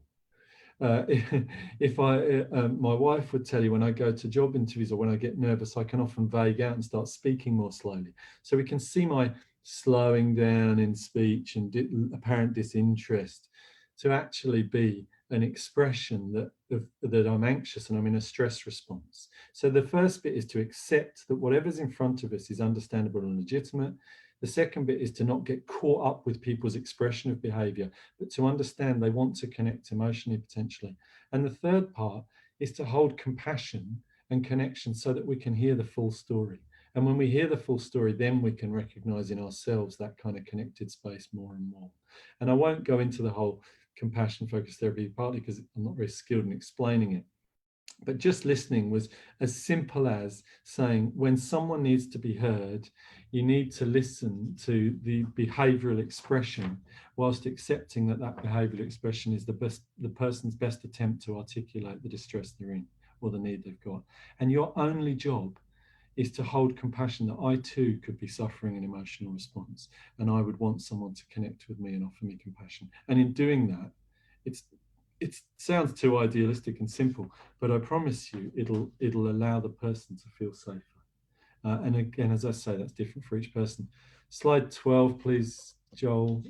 If my wife would tell you when I go to job interviews or when I get nervous, I can often vague out and start speaking more slowly. So we can see my slowing down in speech and apparent disinterest to actually be an expression that I'm anxious and I'm in a stress response. So the first bit is to accept that whatever's in front of us is understandable and legitimate. The second bit is to not get caught up with people's expression of behavior, but to understand they want to connect emotionally potentially. And the third part is to hold compassion and connection so that we can hear the full story. And when we hear the full story, then we can recognize in ourselves that kind of connected space more and more. And I won't go into the whole compassion focused therapy, partly because I'm not very skilled in explaining it. But just listening was as simple as saying, when someone needs to be heard, you need to listen to the behavioral expression whilst accepting that that behavioral expression is the person's best attempt to articulate the distress they're in or the need they've got. And your only job is to hold compassion that I too could be suffering an emotional response, and I would want someone to connect with me and offer me compassion. And in doing that, it sounds too idealistic and simple, but I promise you it'll allow the person to feel safer. And again, as I say, that's different for each person. Slide 12, please, Joel.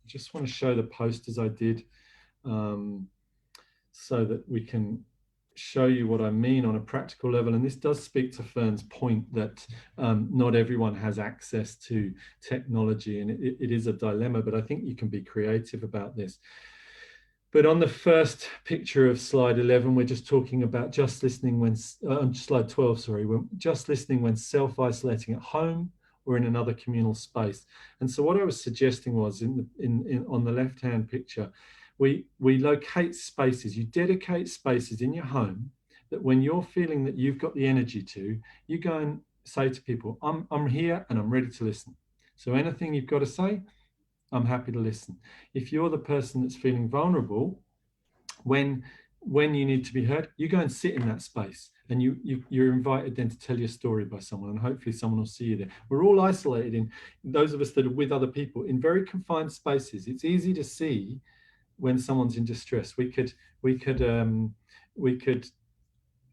Just want to show the posters I did so that we can show you what I mean on a practical level. And this does speak to Fern's point that not everyone has access to technology, and it is a dilemma, but I think you can be creative about this. But on the first picture of slide 11, we're just talking about just listening when, on slide 12, sorry, just listening when self-isolating at home or in another communal space. And so what I was suggesting was on the left-hand picture, we locate spaces, you dedicate spaces in your home that when you're feeling that you've got the energy to, you go and say to people, I'm here and I'm ready to listen. So anything you've got to say, I'm happy to listen. If you're the person that's feeling vulnerable, when when you need to be heard, you go and sit in that space, and you're invited then to tell your story by someone, and hopefully someone will see you there. We're all isolated, in those of us that are with other people, in very confined spaces. It's easy to see when someone's in distress. We could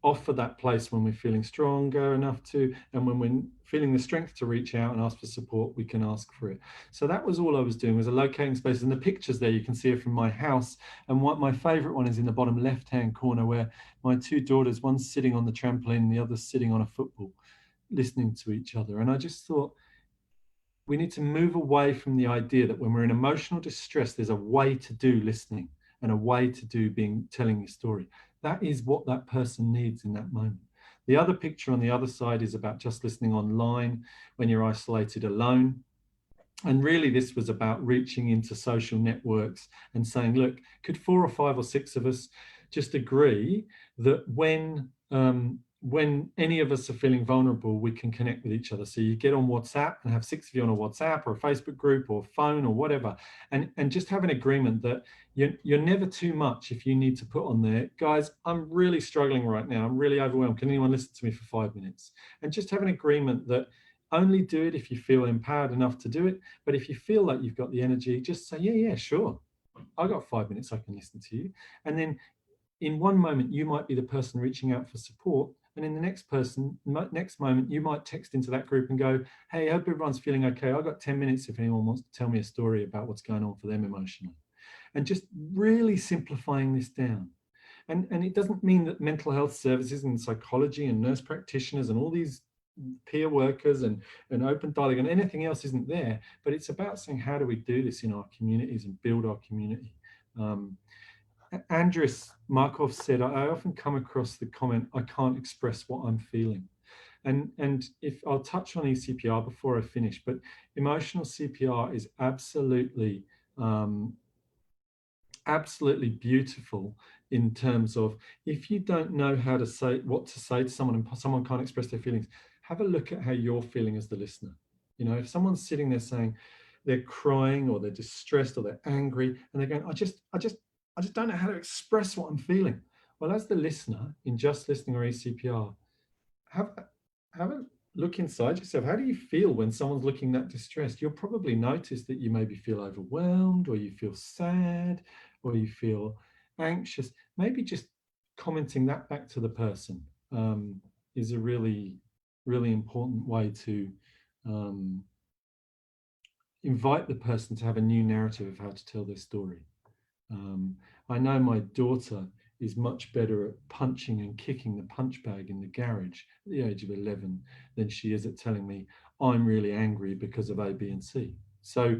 offer that place when we're feeling stronger enough to, and when we're feeling the strength to reach out and ask for support, we can ask for it. So that was all I was doing, was locating spaces. And the pictures there, you can see it from my house. And what my favorite one is in the bottom left-hand corner, where my two daughters, one's sitting on the trampoline, the other's sitting on a football, listening to each other. And I just thought, we need to move away from the idea that when we're in emotional distress, there's a way to do listening and a way to do telling your story. That is what that person needs in that moment. The other picture on the other side is about just listening online when you're isolated alone. And really, this was about reaching into social networks and saying, look, could 4 or 5 or 6 of us just agree that when any of us are feeling vulnerable, we can connect with each other. So you get on WhatsApp and have 6 of you on a WhatsApp or a Facebook group or phone or whatever, and just have an agreement that you're never too much if you need to put on there, guys, I'm really struggling right now, I'm really overwhelmed, can anyone listen to me for 5 minutes? And just have an agreement that only do it if you feel empowered enough to do it. But if you feel like you've got the energy, just say, yeah, sure, I got 5 minutes, I can listen to you. And then in one moment, you might be the person reaching out for support. And in the next moment, you might text into that group and go, hey, I hope everyone's feeling okay. I've got 10 minutes if anyone wants to tell me a story about what's going on for them emotionally. And just really simplifying this down. And it doesn't mean that mental health services and psychology and nurse practitioners and all these peer workers and open dialogue and anything else isn't there, but it's about saying, how do we do this in our communities and build our community? Andres Markov said, I often come across the comment, I can't express what I'm feeling. And if I'll touch on ECPR before I finish, but emotional CPR is absolutely beautiful in terms of, if you don't know how to say what to say to someone and someone can't express their feelings, have a look at how you're feeling as the listener. You know, if someone's sitting there saying they're crying or they're distressed or they're angry and they're going, I just don't know how to express what I'm feeling. Well, as the listener in Just Listening or ECPR, have a look inside yourself. How do you feel when someone's looking that distressed? You'll probably notice that you maybe feel overwhelmed, or you feel sad, or you feel anxious. Maybe just commenting that back to the person is a really, really important way to invite the person to have a new narrative of how to tell their story. I know my daughter is much better at punching and kicking the punch bag in the garage at the age of 11 than she is at telling me, I'm really angry because of A, B, and C. So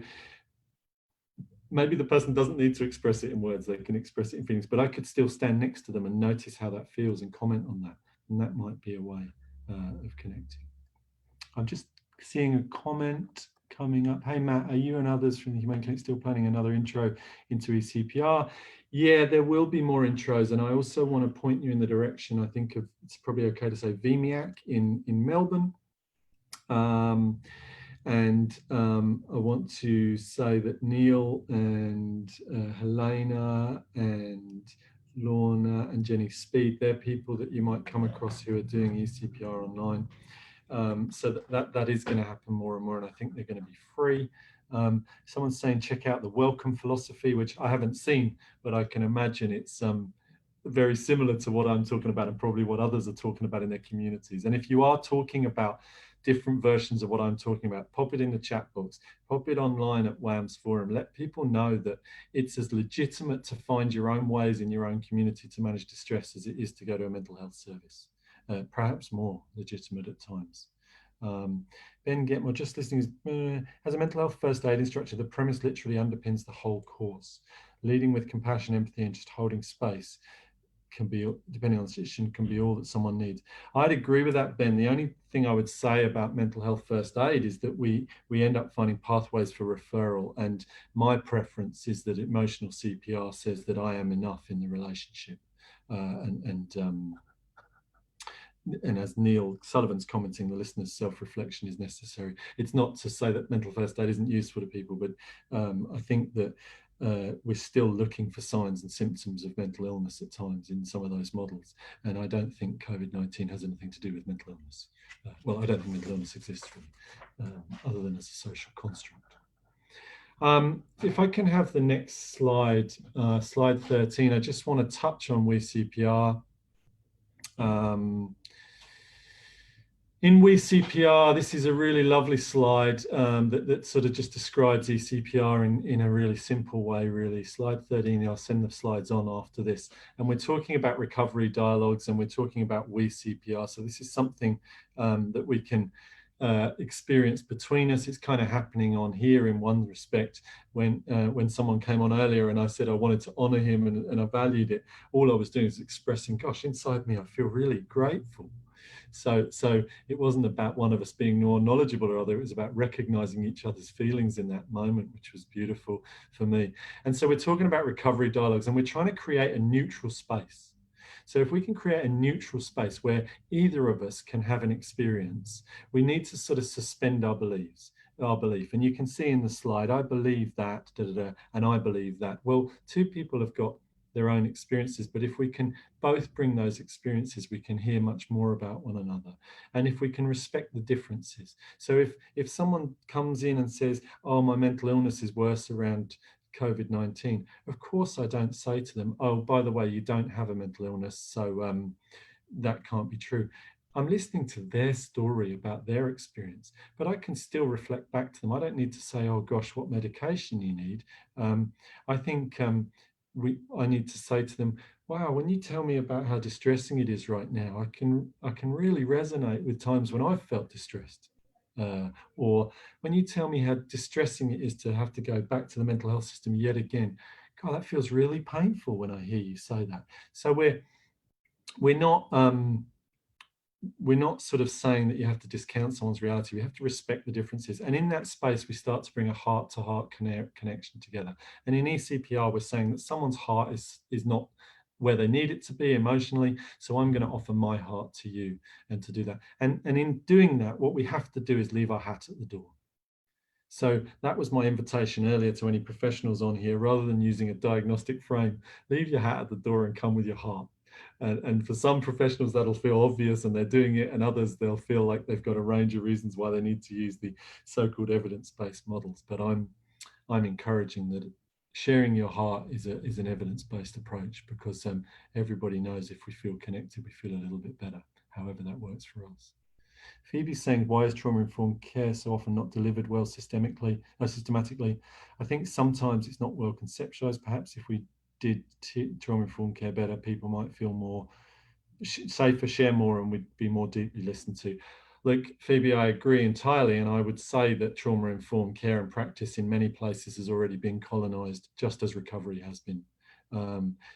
maybe the person doesn't need to express it in words, they can express it in feelings, but I could still stand next to them and notice how that feels and comment on that. And that might be a way of connecting. I'm just seeing a comment coming up. Hey, Matt, are you and others from the Humane Clinic still planning another intro into ECPR? Yeah, there will be more intros. And I also want to point you in the direction, I think of, it's probably okay to say, WAAMH in Melbourne. I want to say that Neil and Helena and Lorna and Jenny Speed, they're people that you might come across who are doing ECPR online. So that is going to happen more and more, and I think they're going to be free. Someone's saying check out the welcome philosophy, which I haven't seen, but I can imagine it's very similar to what I'm talking about and probably what others are talking about in their communities. And if you are talking about different versions of what I'm talking about, pop it in the chat box, pop it online at WAAMH's forum, let people know that it's as legitimate to find your own ways in your own community to manage distress as it is to go to a mental health service. Perhaps more legitimate at times. Ben Getmore, just listening, as a mental health first aid instructor, the premise literally underpins the whole course. Leading with compassion, empathy, and just holding space can be, depending on the situation, can be all that someone needs. I'd agree with that, Ben. The only thing I would say about mental health first aid is that we end up finding pathways for referral. And my preference is that emotional CPR says that I am enough in the relationship. And as Neil Sullivan's commenting, the listener's self-reflection is necessary. It's not to say that mental first aid isn't useful to people, but I think that we're still looking for signs and symptoms of mental illness at times in some of those models. And I don't think COVID-19 has anything to do with mental illness. Well, I don't think mental illness exists really, other than as a social construct. If I can have the next slide, slide 13, I just want to touch on WAAMH. In WAAMH, this is a really lovely slide that sort of just describes eCPR in a really simple way, really. Slide 13, I'll send the slides on after this. And we're talking about recovery dialogues, and we're talking about WAAMH. So this is something that we can experience between us. It's kind of happening on here in one respect. When someone came on earlier and I said I wanted to honor him and I valued it, all I was doing is expressing, gosh, inside me I feel really grateful. So it wasn't about one of us being more knowledgeable or other, it was about recognizing each other's feelings in that moment, which was beautiful for me. And so we're talking about recovery dialogues, and we're trying to create a neutral space. So if we can create a neutral space where either of us can have an experience, we need to sort of suspend our belief. And you can see in the slide, I believe that, and I believe that. Well, two people have got their own experiences, but if we can both bring those experiences, we can hear much more about one another. And if we can respect the differences. So if someone comes in and says, oh, my mental illness is worse around COVID-19, of course I don't say to them, oh, by the way, you don't have a mental illness, so that can't be true. I'm listening to their story about their experience, but I can still reflect back to them. I don't need to say, oh gosh, what medication you need. I think I need to say to them, wow, when you tell me about how distressing it is right now, I can really resonate with times when I've felt distressed. Or when you tell me how distressing it is to have to go back to the mental health system yet again, God, that feels really painful when I hear you say that. So we're not sort of saying that you have to discount someone's reality. We have to respect the differences. And in that space, we start to bring a heart-to-heart connection together. And in eCPR, we're saying that someone's heart is not where they need it to be emotionally. So I'm going to offer my heart to you and to do that. And in doing that, what we have to do is leave our hat at the door. So that was my invitation earlier to any professionals on here, rather than using a diagnostic frame, leave your hat at the door and come with your heart. And for some professionals, that'll feel obvious and they're doing it, and others, they'll feel like they've got a range of reasons why they need to use the so-called evidence-based models. But I'm encouraging that sharing your heart is an evidence-based approach, because everybody knows if we feel connected, we feel a little bit better, however that works for us. Phoebe's saying, why is trauma-informed care so often not delivered well systematically? I think sometimes it's not well conceptualized. Perhaps if we did trauma-informed care better, people might feel more safer, share more, and we'd be more deeply listened to. Look, Phoebe, I agree entirely, and I would say that trauma-informed care and practice in many places has already been colonized, just as recovery has been.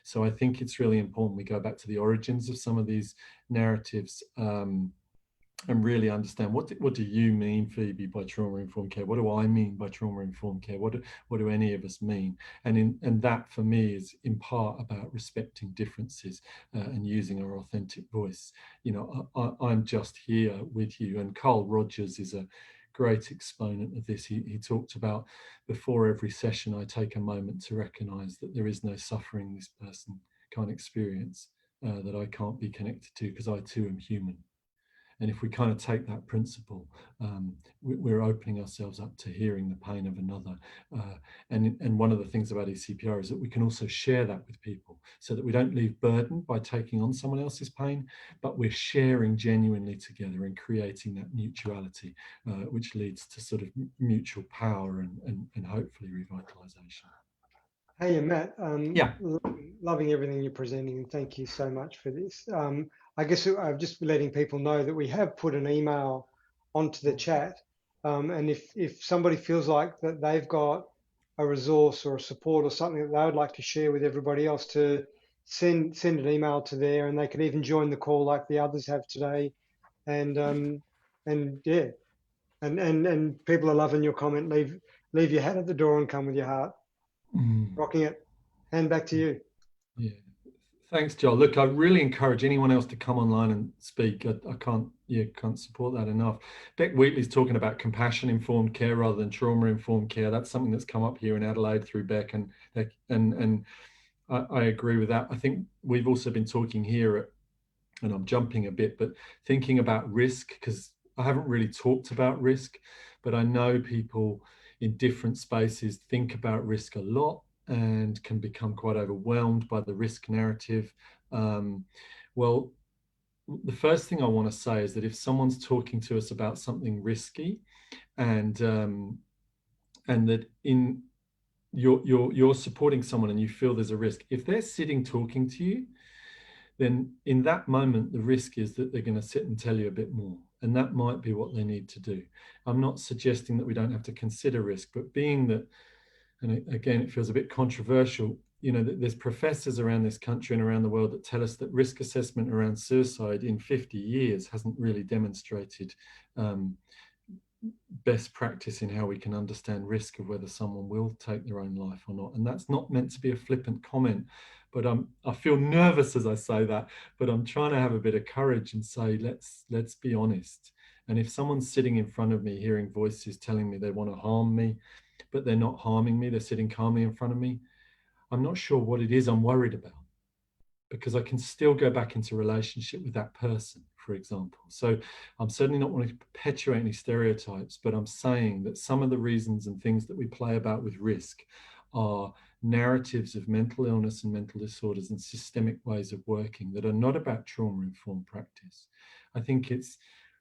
So I think it's really important we go back to the origins of some of these narratives, and really understand what do you mean, Phoebe, by trauma-informed care? What do I mean by trauma-informed care? What do any of us mean? And that for me is in part about respecting differences and using our authentic voice. You know, I'm just here with you. And Carl Rogers is a great exponent of this. He talked about, before every session, I take a moment to recognize that there is no suffering this person can't experience, that I can't be connected to, because I too am human. And if we kind of take that principle, we're opening ourselves up to hearing the pain of another. And one of the things about eCPR is that we can also share that with people, so that we don't leave burdened by taking on someone else's pain, but we're sharing genuinely together and creating that mutuality, which leads to sort of mutual power and hopefully revitalization. Hey, Matt. Yeah. Loving everything you're presenting, and thank you so much for this. I guess I'm just letting people know that we have put an email onto the chat, and if somebody feels like that they've got a resource or a support or something that they would like to share with everybody else, to send an email to there, and they can even join the call like the others have today. And yeah, and people are loving your comment. Leave your hat at the door and come with your heart. Rocking it. Hand back to you. Yeah. Thanks, Joel. Look, I really encourage anyone else to come online and speak. I can't support that enough. Beck Wheatley's talking about compassion-informed care rather than trauma-informed care. That's something that's come up here in Adelaide through Beck, and I agree with that. I think we've also been talking here, and I'm jumping a bit, but thinking about risk, because I haven't really talked about risk, but I know people in different spaces think about risk a lot and can become quite overwhelmed by the risk narrative. Well, the first thing I want to say is that if someone's talking to us about something risky, and that in you're supporting someone and you feel there's a risk, if they're sitting talking to you, then in that moment the risk is that they're going to sit and tell you a bit more, and that might be what they need to do. I'm not suggesting that we don't have to consider risk, but being that, and again, it feels a bit controversial, you know, there's professors around this country and around the world that tell us that risk assessment around suicide in 50 years hasn't really demonstrated best practice in how we can understand risk of whether someone will take their own life or not. And that's not meant to be a flippant comment, but I feel nervous as I say that, but I'm trying to have a bit of courage and say, let's be honest. And if someone's sitting in front of me hearing voices telling me they want to harm me, but they're not harming me, they're sitting calmly in front of me, I'm not sure what it is I'm worried about, because I can still go back into relationship with that person, for example. So I'm certainly not wanting to perpetuate any stereotypes, but I'm saying that some of the reasons and things that we play about with risk are narratives of mental illness and mental disorders and systemic ways of working that are not about trauma-informed practice. I think it's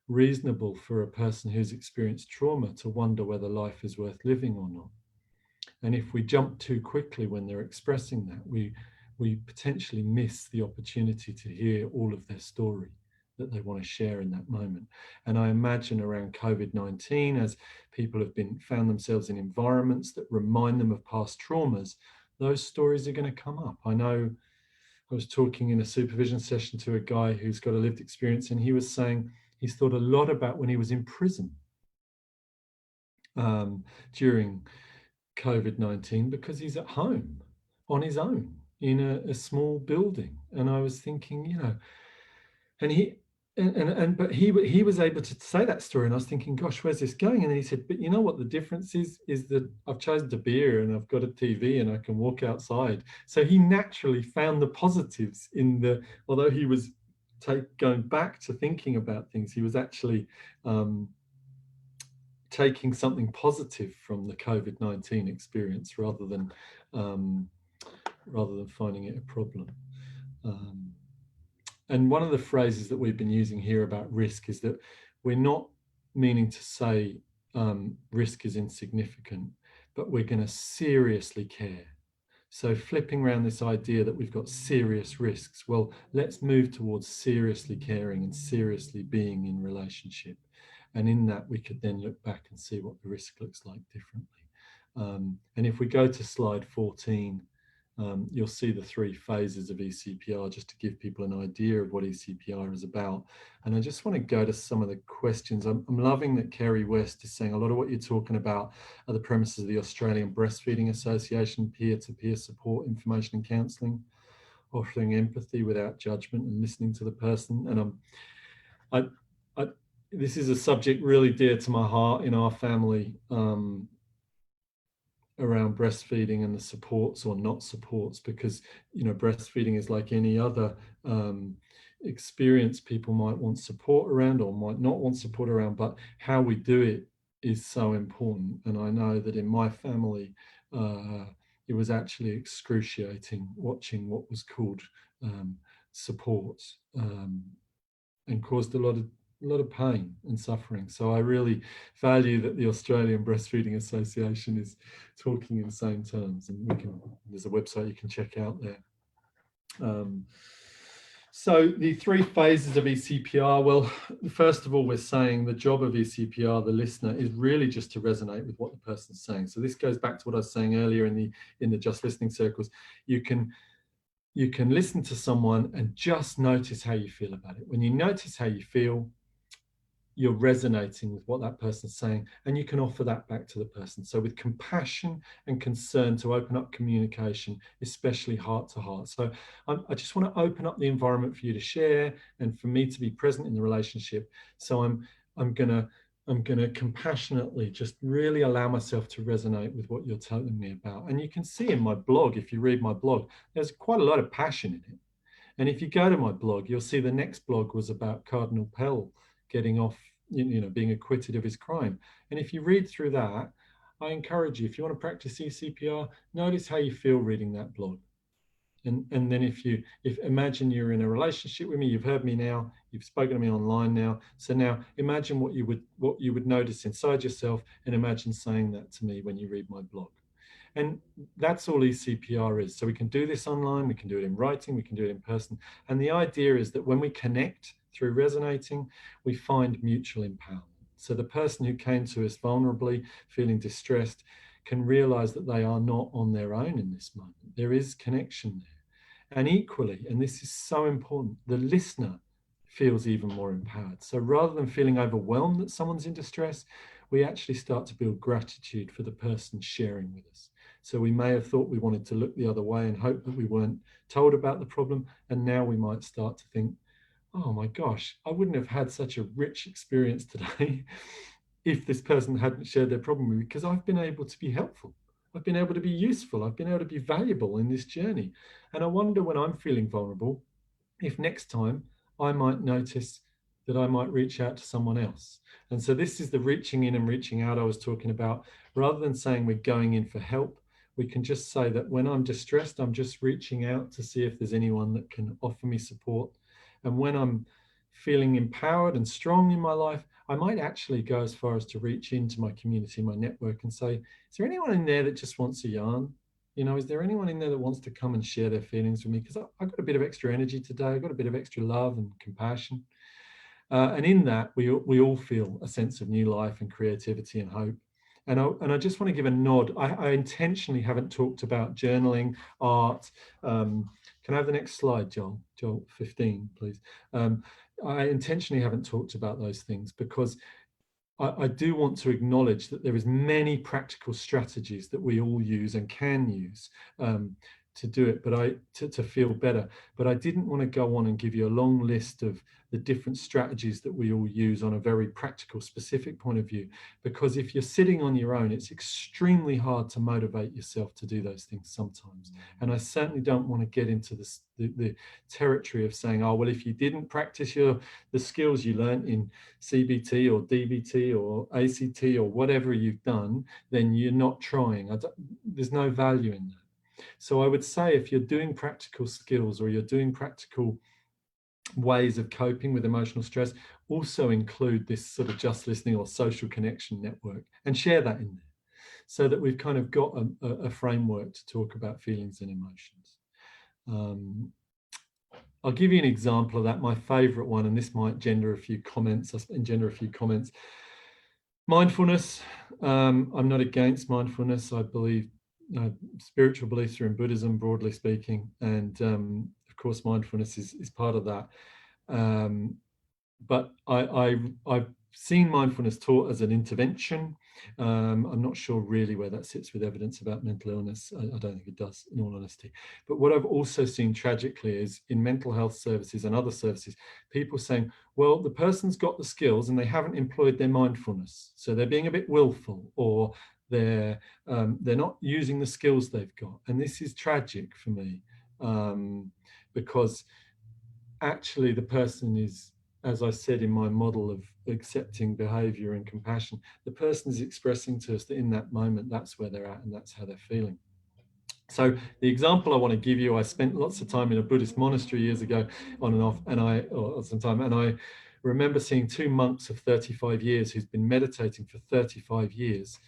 reasonable for a person who's experienced trauma to wonder whether life is worth living or not. And if we jump too quickly when they're expressing that, we potentially miss the opportunity to hear all of their story that they want to share in that moment. And I imagine around COVID-19, as people have found themselves in environments that remind them of past traumas, those stories are going to come up. I know I was talking in a supervision session to a guy who's got a lived experience, and he was saying he's thought a lot about when he was in prison during COVID-19, because he's at home on his own in a small building. And I was thinking, you know, and but he was able to say that story, and I was thinking, gosh, where's this going? And then he said, but you know what the difference is that I've chosen to be here and I've got a TV and I can walk outside. So he naturally found the positives in although he was going back to thinking about things, he was actually taking something positive from the COVID-19 experience rather than finding it a problem. And one of the phrases that we've been using here about risk is that we're not meaning to say risk is insignificant, but we're going to seriously care. So flipping around this idea that we've got serious risks, well, let's move towards seriously caring and seriously being in relationship. And in that, we could then look back and see what the risk looks like differently. And if we go to slide 14, you'll see the 3 phases of ECPR, just to give people an idea of what ECPR is about. And I just want to go to some of the questions. I'm loving that Kerry West is saying a lot of what you're talking about are the premises of the Australian Breastfeeding Association, peer-to-peer support, information and counselling, offering empathy without judgment and listening to the person. And this is a subject really dear to my heart in our family, around breastfeeding and the supports or not supports, because, you know, breastfeeding is like any other experience. People might want support around or might not want support around, but how we do it is so important. And I know that in my family, it was actually excruciating watching what was called support, and caused a lot of pain and suffering. So I really value that the Australian Breastfeeding Association is talking in the same terms, and there's a website you can check out there. So the 3 phases of ECPR, well, first of all, we're saying the job of ECPR, the listener, is really just to resonate with what the person's saying. So this goes back to what I was saying earlier in the just listening circles. You can listen to someone and just notice how you feel about it. When you notice how you feel, you're resonating with what that person's saying, and you can offer that back to the person. So with compassion and concern to open up communication, especially heart to heart. So I just want to open up the environment for you to share and for me to be present in the relationship. So I'm gonna compassionately just really allow myself to resonate with what you're telling me about. And you can see in my blog, if you read my blog, there's quite a lot of passion in it. And if you go to my blog, you'll see the next blog was about Cardinal Pell getting off, being acquitted of his crime. And if you read through that, I encourage you, if you want to practice ECPR, notice how you feel reading that blog. And then if imagine you're in a relationship with me, you've heard me now, you've spoken to me online now. So now imagine what you would notice inside yourself, and imagine saying that to me when you read my blog. And that's all ECPR is. So we can do this online, we can do it in writing, we can do it in person. And the idea is that when we connect through resonating, we find mutual empowerment. So the person who came to us vulnerably, feeling distressed, can realize that they are not on their own in this moment. There is connection there. And equally, and this is so important, the listener feels even more empowered. So rather than feeling overwhelmed that someone's in distress, we actually start to build gratitude for the person sharing with us. So we may have thought we wanted to look the other way and hope that we weren't told about the problem. And now we might start to think, oh my gosh, I wouldn't have had such a rich experience today if this person hadn't shared their problem with me, because I've been able to be helpful. I've been able to be useful. I've been able to be valuable in this journey. And I wonder, when I'm feeling vulnerable, if next time I might notice that I might reach out to someone else. And so this is the reaching in and reaching out I was talking about. Rather than saying we're going in for help, we can just say that when I'm distressed, I'm just reaching out to see if there's anyone that can offer me support. And when I'm feeling empowered and strong in my life, I might actually go as far as to reach into my community, my network, and say, is there anyone in there that just wants a yarn? Is there anyone in there that wants to come and share their feelings with me? Because I've got a bit of extra energy today. I've got a bit of extra love and compassion. And in that, we all feel a sense of new life and creativity and hope. And I just want to give a nod. I intentionally haven't talked about journaling, art. Can I have the next slide, Joel? Joel 15, please. I intentionally haven't talked about those things because I do want to acknowledge that there is many practical strategies that we all use and can use to do it, but to feel better. But I didn't want to go on and give you a long list of the different strategies that we all use on a very practical, specific point of view, because if you're sitting on your own, it's extremely hard to motivate yourself to do those things sometimes. And I certainly don't want to get into the territory of saying, oh, well, if you didn't practice the skills you learned in CBT or DBT or ACT or whatever you've done, then you're not trying. There's no value in that. So I would say, if you're doing practical skills or you're doing practical ways of coping with emotional stress, also include this sort of just listening or social connection network and share that in there, so that we've kind of got a framework to talk about feelings and emotions. I'll give you an example of that, my favorite one, and this might engender a few comments. Mindfulness. I'm not against mindfulness. I believe spiritual beliefs are in Buddhism, broadly speaking, and of course mindfulness is part of that. But I've seen mindfulness taught as an intervention. I'm not sure really where that sits with evidence about mental illness. I don't think it does, in all honesty. But what I've also seen tragically is in mental health services and other services, people saying, well, the person's got the skills and they haven't employed their mindfulness. So they're being a bit willful, or they're not using the skills they've got. And this is tragic for me, because actually the person is, as I said in my model of accepting behavior and compassion, the person is expressing to us that in that moment, that's where they're at and that's how they're feeling. So the example I want to give you, I spent lots of time in a Buddhist monastery years ago, on and off, and I remember seeing two monks of 35 years who's been meditating for 35 years,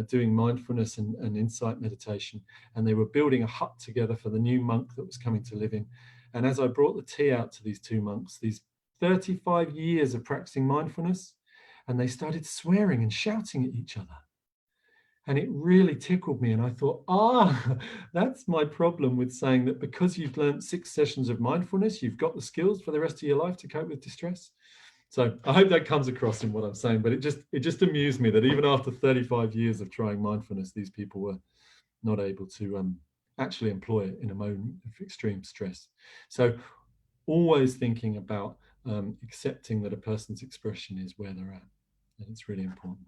doing mindfulness and insight meditation. And they were building a hut together for the new monk that was coming to live in. And as I brought the tea out to these two monks, these 35 years of practicing mindfulness, and they started swearing and shouting at each other. And it really tickled me. And I thought, that's my problem with saying that because you've learned 6 sessions of mindfulness, you've got the skills for the rest of your life to cope with distress. So I hope that comes across in what I'm saying, but it just amused me that even after 35 years of trying mindfulness, these people were not able to actually employ it in a moment of extreme stress. So always thinking about accepting that a person's expression is where they're at, and it's really important.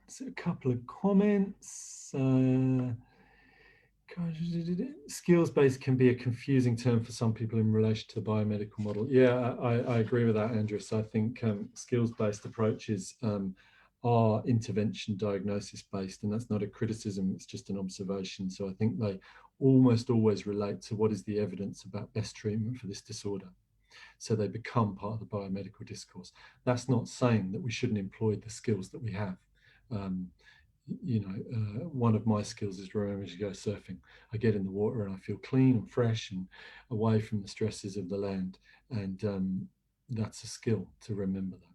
So a couple of comments. Skills-based can be a confusing term for some people in relation to the biomedical model. Yeah, I agree with that, Andreas. I think skills-based approaches are intervention diagnosis-based, and that's not a criticism, it's just an observation. So I think they almost always relate to what is the evidence about best treatment for this disorder. So they become part of the biomedical discourse. That's not saying that we shouldn't employ the skills that we have. One of my skills is remembering to go surfing. I get in the water and I feel clean and fresh and away from the stresses of the land. And that's a skill to remember that.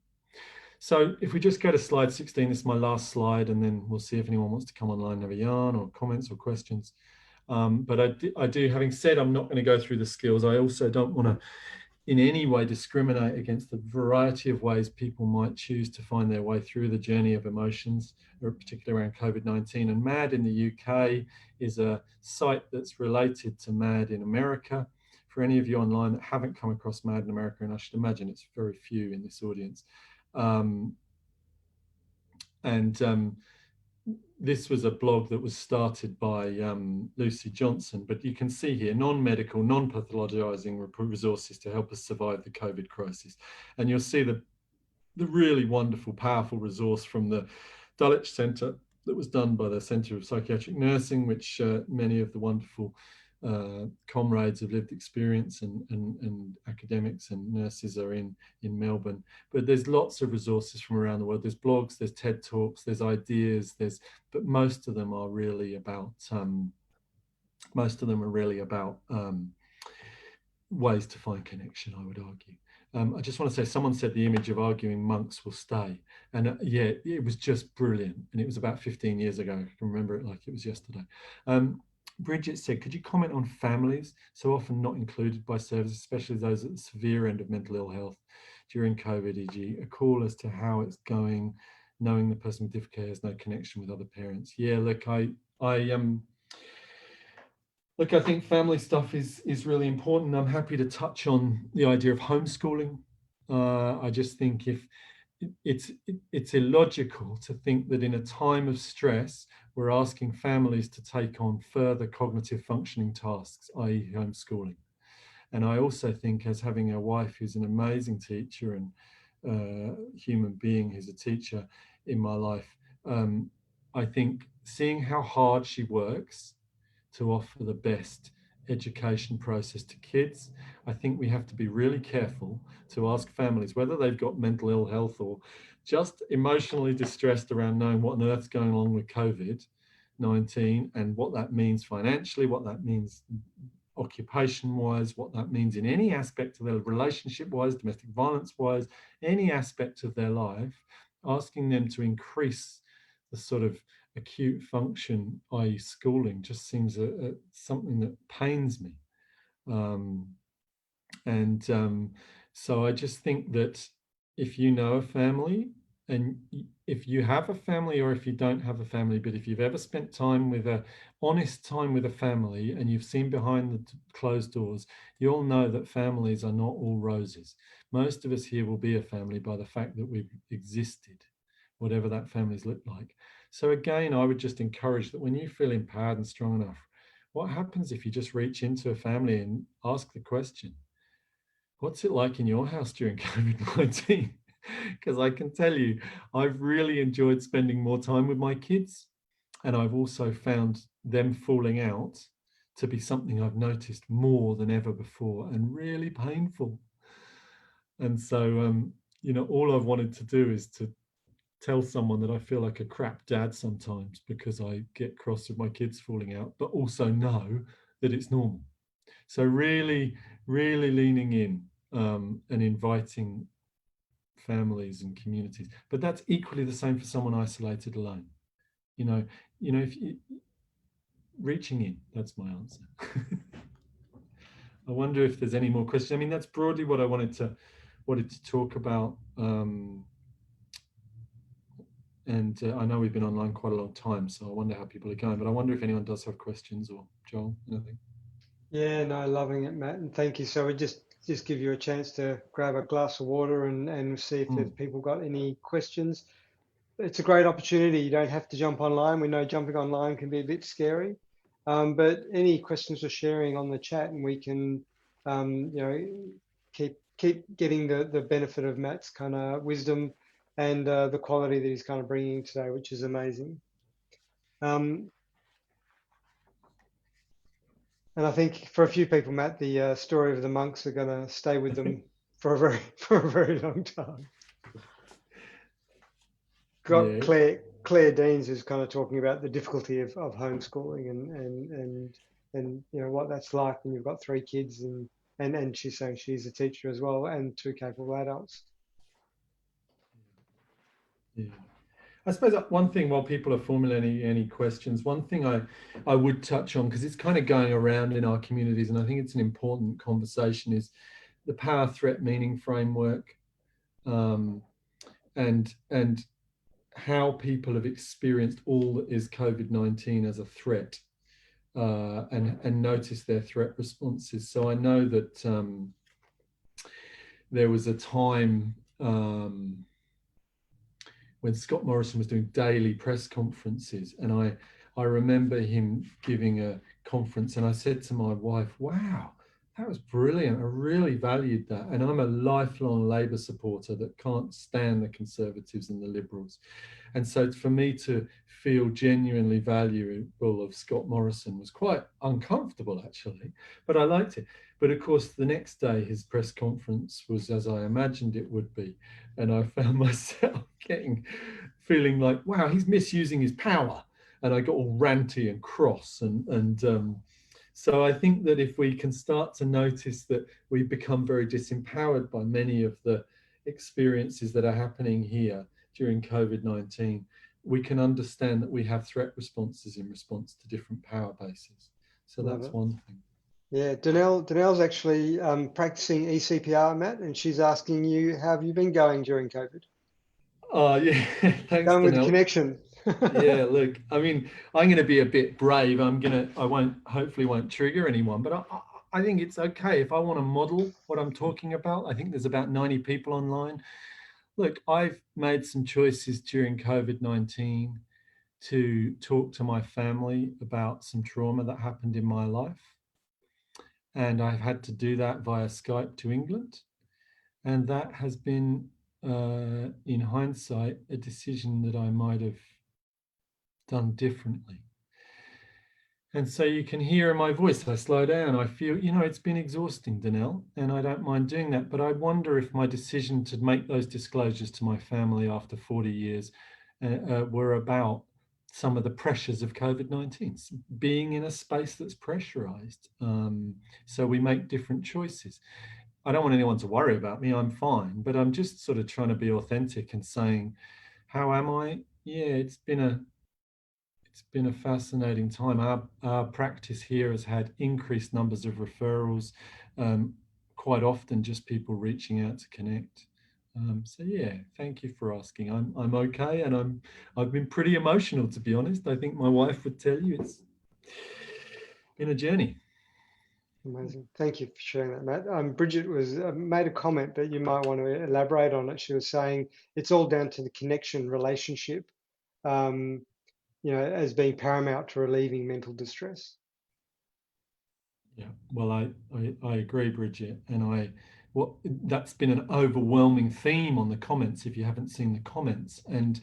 So if we just go to slide 16, this is my last slide, and then we'll see if anyone wants to come online and have a yarn or comments or questions. But I do, having said I'm not going to go through the skills, I also don't want to in any way discriminate against the variety of ways people might choose to find their way through the journey of emotions, or particularly around COVID-19. And MAD in the UK is a site that's related to MAD in America. For any of you online that haven't come across MAD in America, and I should imagine it's very few in this audience, this was a blog that was started by Lucy Johnson, but you can see here non-medical, non-pathologizing resources to help us survive the COVID crisis. And you'll see the really wonderful, powerful resource from the Dulwich Centre that was done by the Centre of Psychiatric Nursing, which many of the wonderful comrades of lived experience and academics and nurses are in Melbourne. But there's lots of resources from around the world. There's blogs, there's TED Talks, there's ideas, but most of them are really about ways to find connection, I would argue. I just want to say, someone said the image of arguing monks will stay. And yeah, it was just brilliant. And it was about 15 years ago. I can remember it like it was yesterday. Bridget said, could you comment on families so often not included by services, especially those at the severe end of mental ill health during COVID, e.g. a call as to how it's going, knowing the person with difficulty has no connection with other parents? Yeah, look, I think family stuff is really important. I'm happy to touch on the idea of homeschooling. I just think if it's illogical to think that in a time of stress, we're asking families to take on further cognitive functioning tasks, i.e. homeschooling. And I also think, as having a wife who's an amazing teacher and human being who's a teacher in my life, I think seeing how hard she works to offer the best education process to kids, I think we have to be really careful to ask families whether they've got mental ill health or just emotionally distressed around knowing what on earth's going on with COVID-19 and what that means financially, what that means occupation-wise, what that means in any aspect of their relationship-wise, domestic violence-wise, any aspect of their life, asking them to increase the sort of acute function, i.e. schooling, just seems something that pains me. So I just think that if you know a family, and if you have a family or if you don't have a family, but if you've ever spent time with honest time with a family and you've seen behind the closed doors, you'll know that families are not all roses. Most of us here will be a family by the fact that we've existed, whatever that family's looked like. So again, I would just encourage that when you feel empowered and strong enough, what happens if you just reach into a family and ask the question, what's it like in your house during COVID-19? Because I can tell you, I've really enjoyed spending more time with my kids. And I've also found them falling out to be something I've noticed more than ever before and really painful. And so, all I've wanted to do is to tell someone that I feel like a crap dad sometimes because I get cross with my kids falling out, but also know that it's normal. So really, really leaning in and inviting families and communities. But that's equally the same for someone isolated alone. If you, reaching in, that's my answer. I wonder if there's any more questions. I mean, that's broadly what I wanted to talk about. And I know we've been online quite a long time, so I wonder how people are going. But I wonder if anyone does have questions, or Joel, anything. Yeah, no, loving it, Matt, and thank you. So we just give you a chance to grab a glass of water and see if there's people got any questions. It's a great opportunity. You don't have to jump online. We know jumping online can be a bit scary, but any questions or sharing on the chat, and we can, you know, keep getting the benefit of Matt's kind of wisdom and the quality that he's kind of bringing today, which is amazing. And I think for a few people, Matt, the story of the monks are going to stay with them for a very long time. Got Claire Deans who's kind of talking about the difficulty of homeschooling and you know what that's like when you've got 3 kids and she's saying she's a teacher as well and 2 capable adults. Yeah. I suppose one thing, while people are formulating any questions, one thing I would touch on, because it's kind of going around in our communities, and I think it's an important conversation, is the power threat meaning framework, and how people have experienced all that is COVID-19 as a threat, and notice their threat responses. So I know that there was a time when Scott Morrison was doing daily press conferences, and I remember him giving a conference, and I said to my wife, wow, that was brilliant. I really valued that. And I'm a lifelong Labour supporter that can't stand the Conservatives and the Liberals. And so for me to feel genuinely valuable of Scott Morrison was quite uncomfortable, actually, but I liked it. But of course, the next day, his press conference was as I imagined it would be. And I found myself feeling like, wow, he's misusing his power. And I got all ranty and cross. So I think that if we can start to notice that we've become very disempowered by many of the experiences that are happening here during COVID-19, we can understand that we have threat responses in response to different power bases. So that's one thing. Yeah, Danelle's actually practicing ECPR, Matt, and she's asking you, how have you been going during COVID? Yeah, thanks, Going with Danelle. connection. Yeah, look, I mean, I'm going to be a bit brave. Hopefully won't trigger anyone, but I think it's okay if I want to model what I'm talking about. I think there's about 90 people online. Look, I've made some choices during COVID-19 to talk to my family about some trauma that happened in my life. And I've had to do that via Skype to England. And that has been, in hindsight, a decision that I might have done differently. And so you can hear in my voice, I slow down. I feel, it's been exhausting, Danelle, and I don't mind doing that. But I wonder if my decision to make those disclosures to my family after 40 years were about some of the pressures of COVID-19, being in a space that's pressurized. So we make different choices. I don't want anyone to worry about me, I'm fine, but I'm just sort of trying to be authentic and saying, how am I? Yeah, it's been a fascinating time. Our practice here has had increased numbers of referrals, quite often just people reaching out to connect. So yeah, thank you for asking. I'm okay, and I've been pretty emotional, to be honest. I think my wife would tell you it's been a journey. Amazing. Thank you for sharing that, Matt. Bridget was made a comment, but you might want to elaborate on it. She was saying it's all down to the connection relationship, as being paramount to relieving mental distress. Yeah, well, I agree, Bridget, and that's been an overwhelming theme on the comments, if you haven't seen the comments. And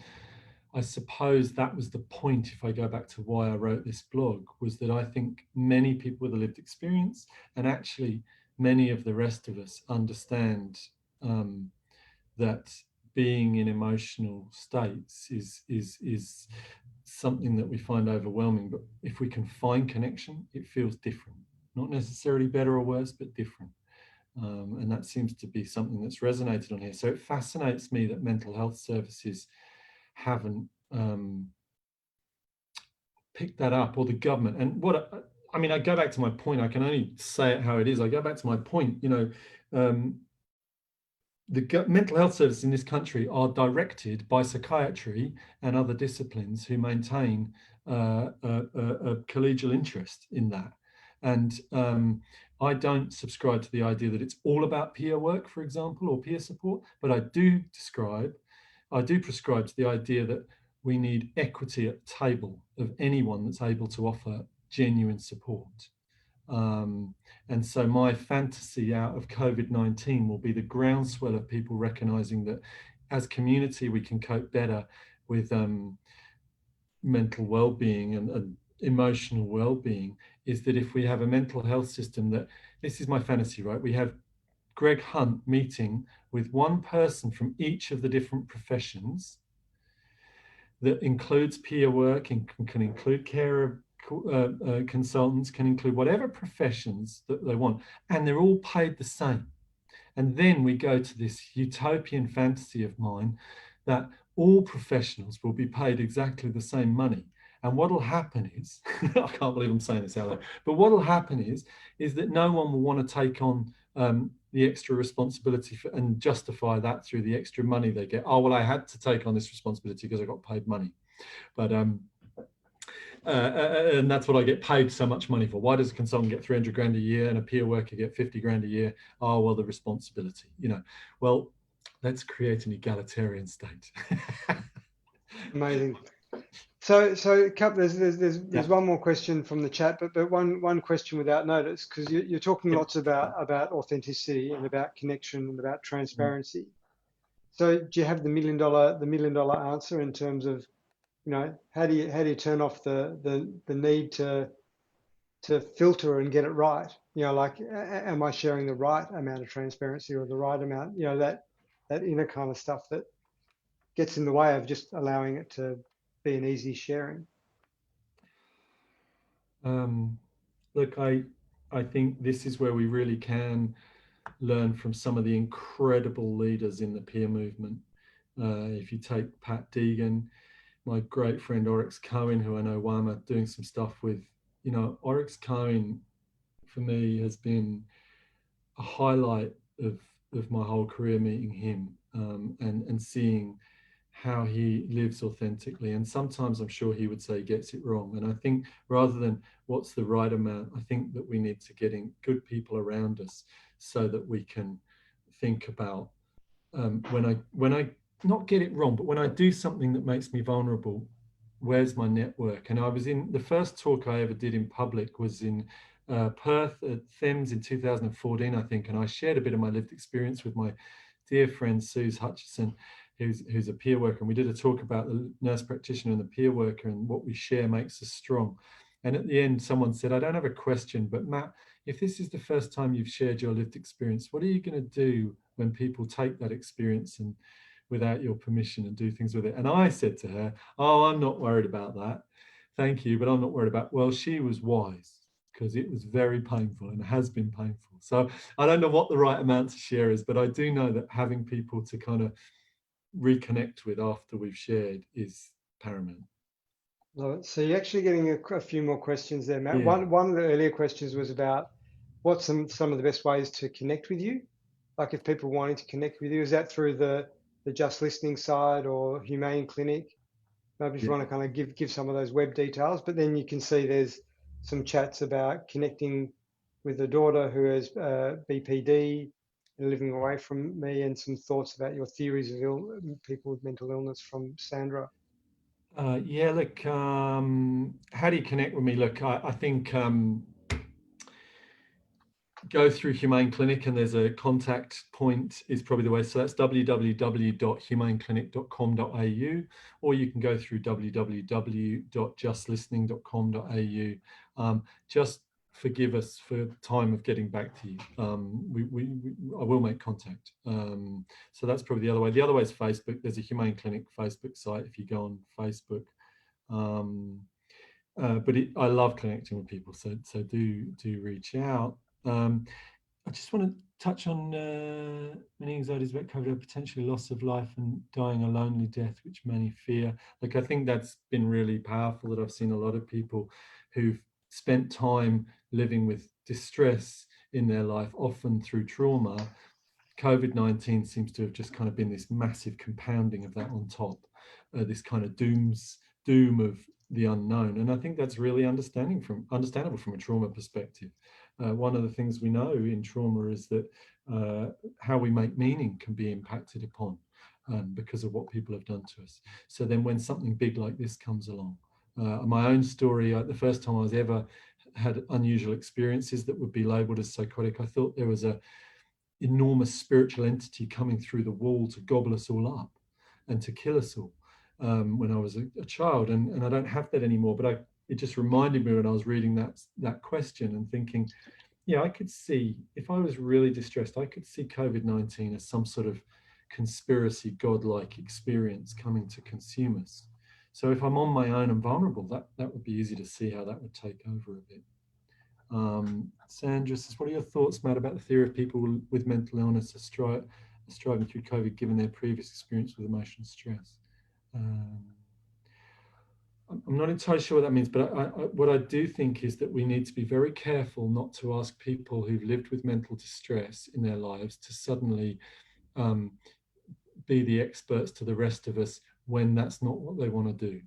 I suppose that was the point, if I go back to why I wrote this blog, was that I think many people with a lived experience, and actually many of the rest of us, understand that being in emotional states is something that we find overwhelming. But if we can find connection, it feels different. Not necessarily better or worse, but different. And that seems to be something that's resonated on here. So it fascinates me that mental health services haven't picked that up, or the government. And what I mean, I go back to my point. I can only say it how it is. I go back to my point. You know, the mental health services in this country are directed by psychiatry and other disciplines who maintain a collegial interest in that. And I don't subscribe to the idea that it's all about peer work, for example, or peer support, but I do prescribe to the idea that we need equity at the table of anyone that's able to offer genuine support. And so my fantasy out of COVID-19 will be the groundswell of people recognizing that as community, we can cope better with mental well-being and emotional well-being, is that if we have a mental health system that, this is my fantasy, right? We have Greg Hunt meeting with one person from each of the different professions that includes peer work and can include care consultants, can include whatever professions that they want, and they're all paid the same. And then we go to this utopian fantasy of mine that all professionals will be paid exactly the same money. And what will happen is, I can't believe I'm saying this out loud, but what will happen is that no one will want to take on the extra responsibility and justify that through the extra money they get. Oh, well, I had to take on this responsibility because I got paid money. But and that's what I get paid so much money for. Why does a consultant get 300 grand a year and a peer worker get 50 grand a year? Oh, well, the responsibility, you know. Well, let's create an egalitarian state. Amazing. So Cap, there's one more question from the chat, but one question without notice, because you're talking lots about authenticity and about connection and about transparency. So do you have the million dollar answer in terms of, you know, how do you turn off the need to filter and get it right? You know, like, am I sharing the right amount of transparency or the right amount? You know, that inner kind of stuff that gets in the way of just allowing it to be an easy sharing. Look, I think this is where we really can learn from some of the incredible leaders in the peer movement. If you take Pat Deegan, my great friend Oryx Cohen, who I know WAAMH doing some stuff with, you know, Oryx Cohen for me has been a highlight of my whole career, meeting him and seeing how he lives authentically. And sometimes I'm sure he would say he gets it wrong. And I think rather than what's the right amount, I think that we need to get in good people around us so that we can think about when I not get it wrong, but when I do something that makes me vulnerable, where's my network? And I was in the first talk I ever did in public was in Perth at Thames in 2014, I think. And I shared a bit of my lived experience with my dear friend, Suze Hutchison, who's a peer worker. And we did a talk about the nurse practitioner and the peer worker and what we share makes us strong. And at the end, someone said, I don't have a question, but Matt, if this is the first time you've shared your lived experience, what are you going to do when people take that experience and without your permission and do things with it? And I said to her, oh, I'm not worried about that. Thank you, but I'm not worried about, well, she was wise because it was very painful and has been painful. So I don't know what the right amount to share is, but I do know that having people to kind of reconnect with after we've shared is paramount. Love it. So you're actually getting a few more questions there, Matt. Yeah. One of the earlier questions was about what's some of the best ways to connect with you? Like if people wanting to connect with you, is that through the Just Listening side or Humane Clinic? Maybe if you want to kind of give some of those web details, but then you can see there's some chats about connecting with a daughter who has BPD and living away from me, and some thoughts about your theories of people with mental illness from Sandra. Yeah, look, how do you connect with me? Look, I think go through Humane Clinic and there's a contact point is probably the way. So that's www.humaneclinic.com.au, or you can go through www.justlistening.com.au. Just forgive us for time of getting back to you. I will make contact. So that's probably the other way. The other way is Facebook. There's a Humane Clinic Facebook site if you go on Facebook. But I love connecting with people, so do reach out. I just want to touch on many anxieties about COVID, potentially loss of life and dying a lonely death, which many fear. Like, I think that's been really powerful, that I've seen a lot of people who've spent time living with distress in their life, often through trauma, COVID-19 seems to have just kind of been this massive compounding of that on top, this kind of doom of the unknown. And I think that's really understandable from a trauma perspective. One of the things we know in trauma is that how we make meaning can be impacted upon because of what people have done to us. So then when something big like this comes along, my own story, the first time I was ever had unusual experiences that would be labeled as psychotic, I thought there was a enormous spiritual entity coming through the wall to gobble us all up and to kill us all when I was a child, and I don't have that anymore. But it just reminded me when I was reading that question and thinking, yeah, I could see, if I was really distressed, I could see COVID-19 as some sort of conspiracy godlike experience coming to consume us. So if I'm on my own and vulnerable, that would be easy to see how that would take over a bit. Sandra says, what are your thoughts, Matt, about the theory of people with mental illness are striving through COVID given their previous experience with emotional stress? I'm not entirely sure what that means, but what I do think is that we need to be very careful not to ask people who've lived with mental distress in their lives to suddenly be the experts to the rest of us when that's not what they want to do.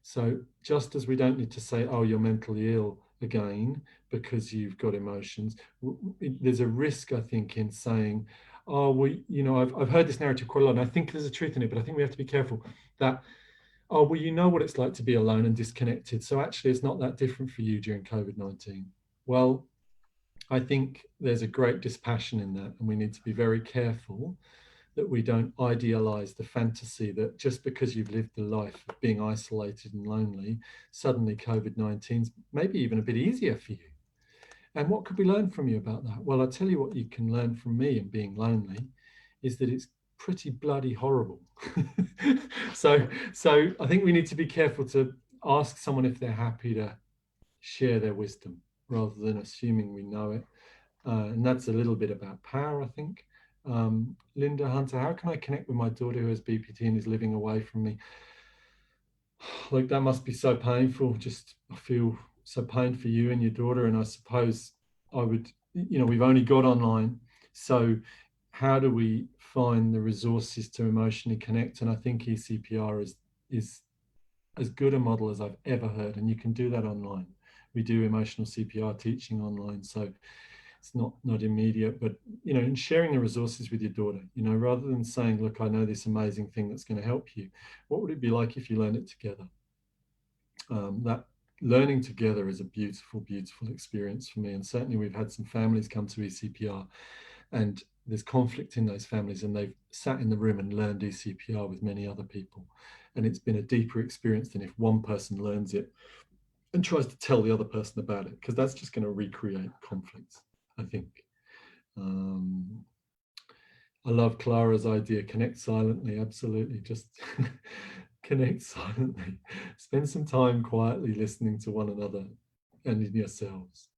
So just as we don't need to say, oh, you're mentally ill again because you've got emotions, there's a risk, I think, in saying, oh, well, you know, I've heard this narrative quite a lot, and I think there's a truth in it, but I think we have to be careful that, oh, well, you know what it's like to be alone and disconnected, so actually it's not that different for you during COVID-19. Well, I think there's a great dispassion in that, and we need to be very careful that we don't idealize the fantasy that just because you've lived the life of being isolated and lonely, suddenly COVID-19's maybe even a bit easier for you. And what could we learn from you about that? Well, I'll tell you what you can learn from me in being lonely is that it's pretty bloody horrible. So I think we need to be careful to ask someone if they're happy to share their wisdom rather than assuming we know it. And that's a little bit about power, I think. Linda Hunter, how can I connect with my daughter who has BPT and is living away from me? Like, that must be so painful. I feel so pain for you and your daughter. And I suppose I would, you know, we've only got online. So how do we find the resources to emotionally connect? And I think eCPR is as good a model as I've ever heard. And you can do that online. We do emotional CPR teaching online. So it's not immediate, but, you know, and sharing the resources with your daughter, you know, rather than saying, look, I know this amazing thing that's going to help you. What would it be like if you learned it together? That learning together is a beautiful, beautiful experience for me. And certainly we've had some families come to eCPR and there's conflict in those families, and they've sat in the room and learned eCPR with many other people. And it's been a deeper experience than if one person learns it and tries to tell the other person about it, because that's just going to recreate conflicts, I think. I love Clara's idea, connect silently, absolutely. Just connect silently. Spend some time quietly listening to one another and in yourselves.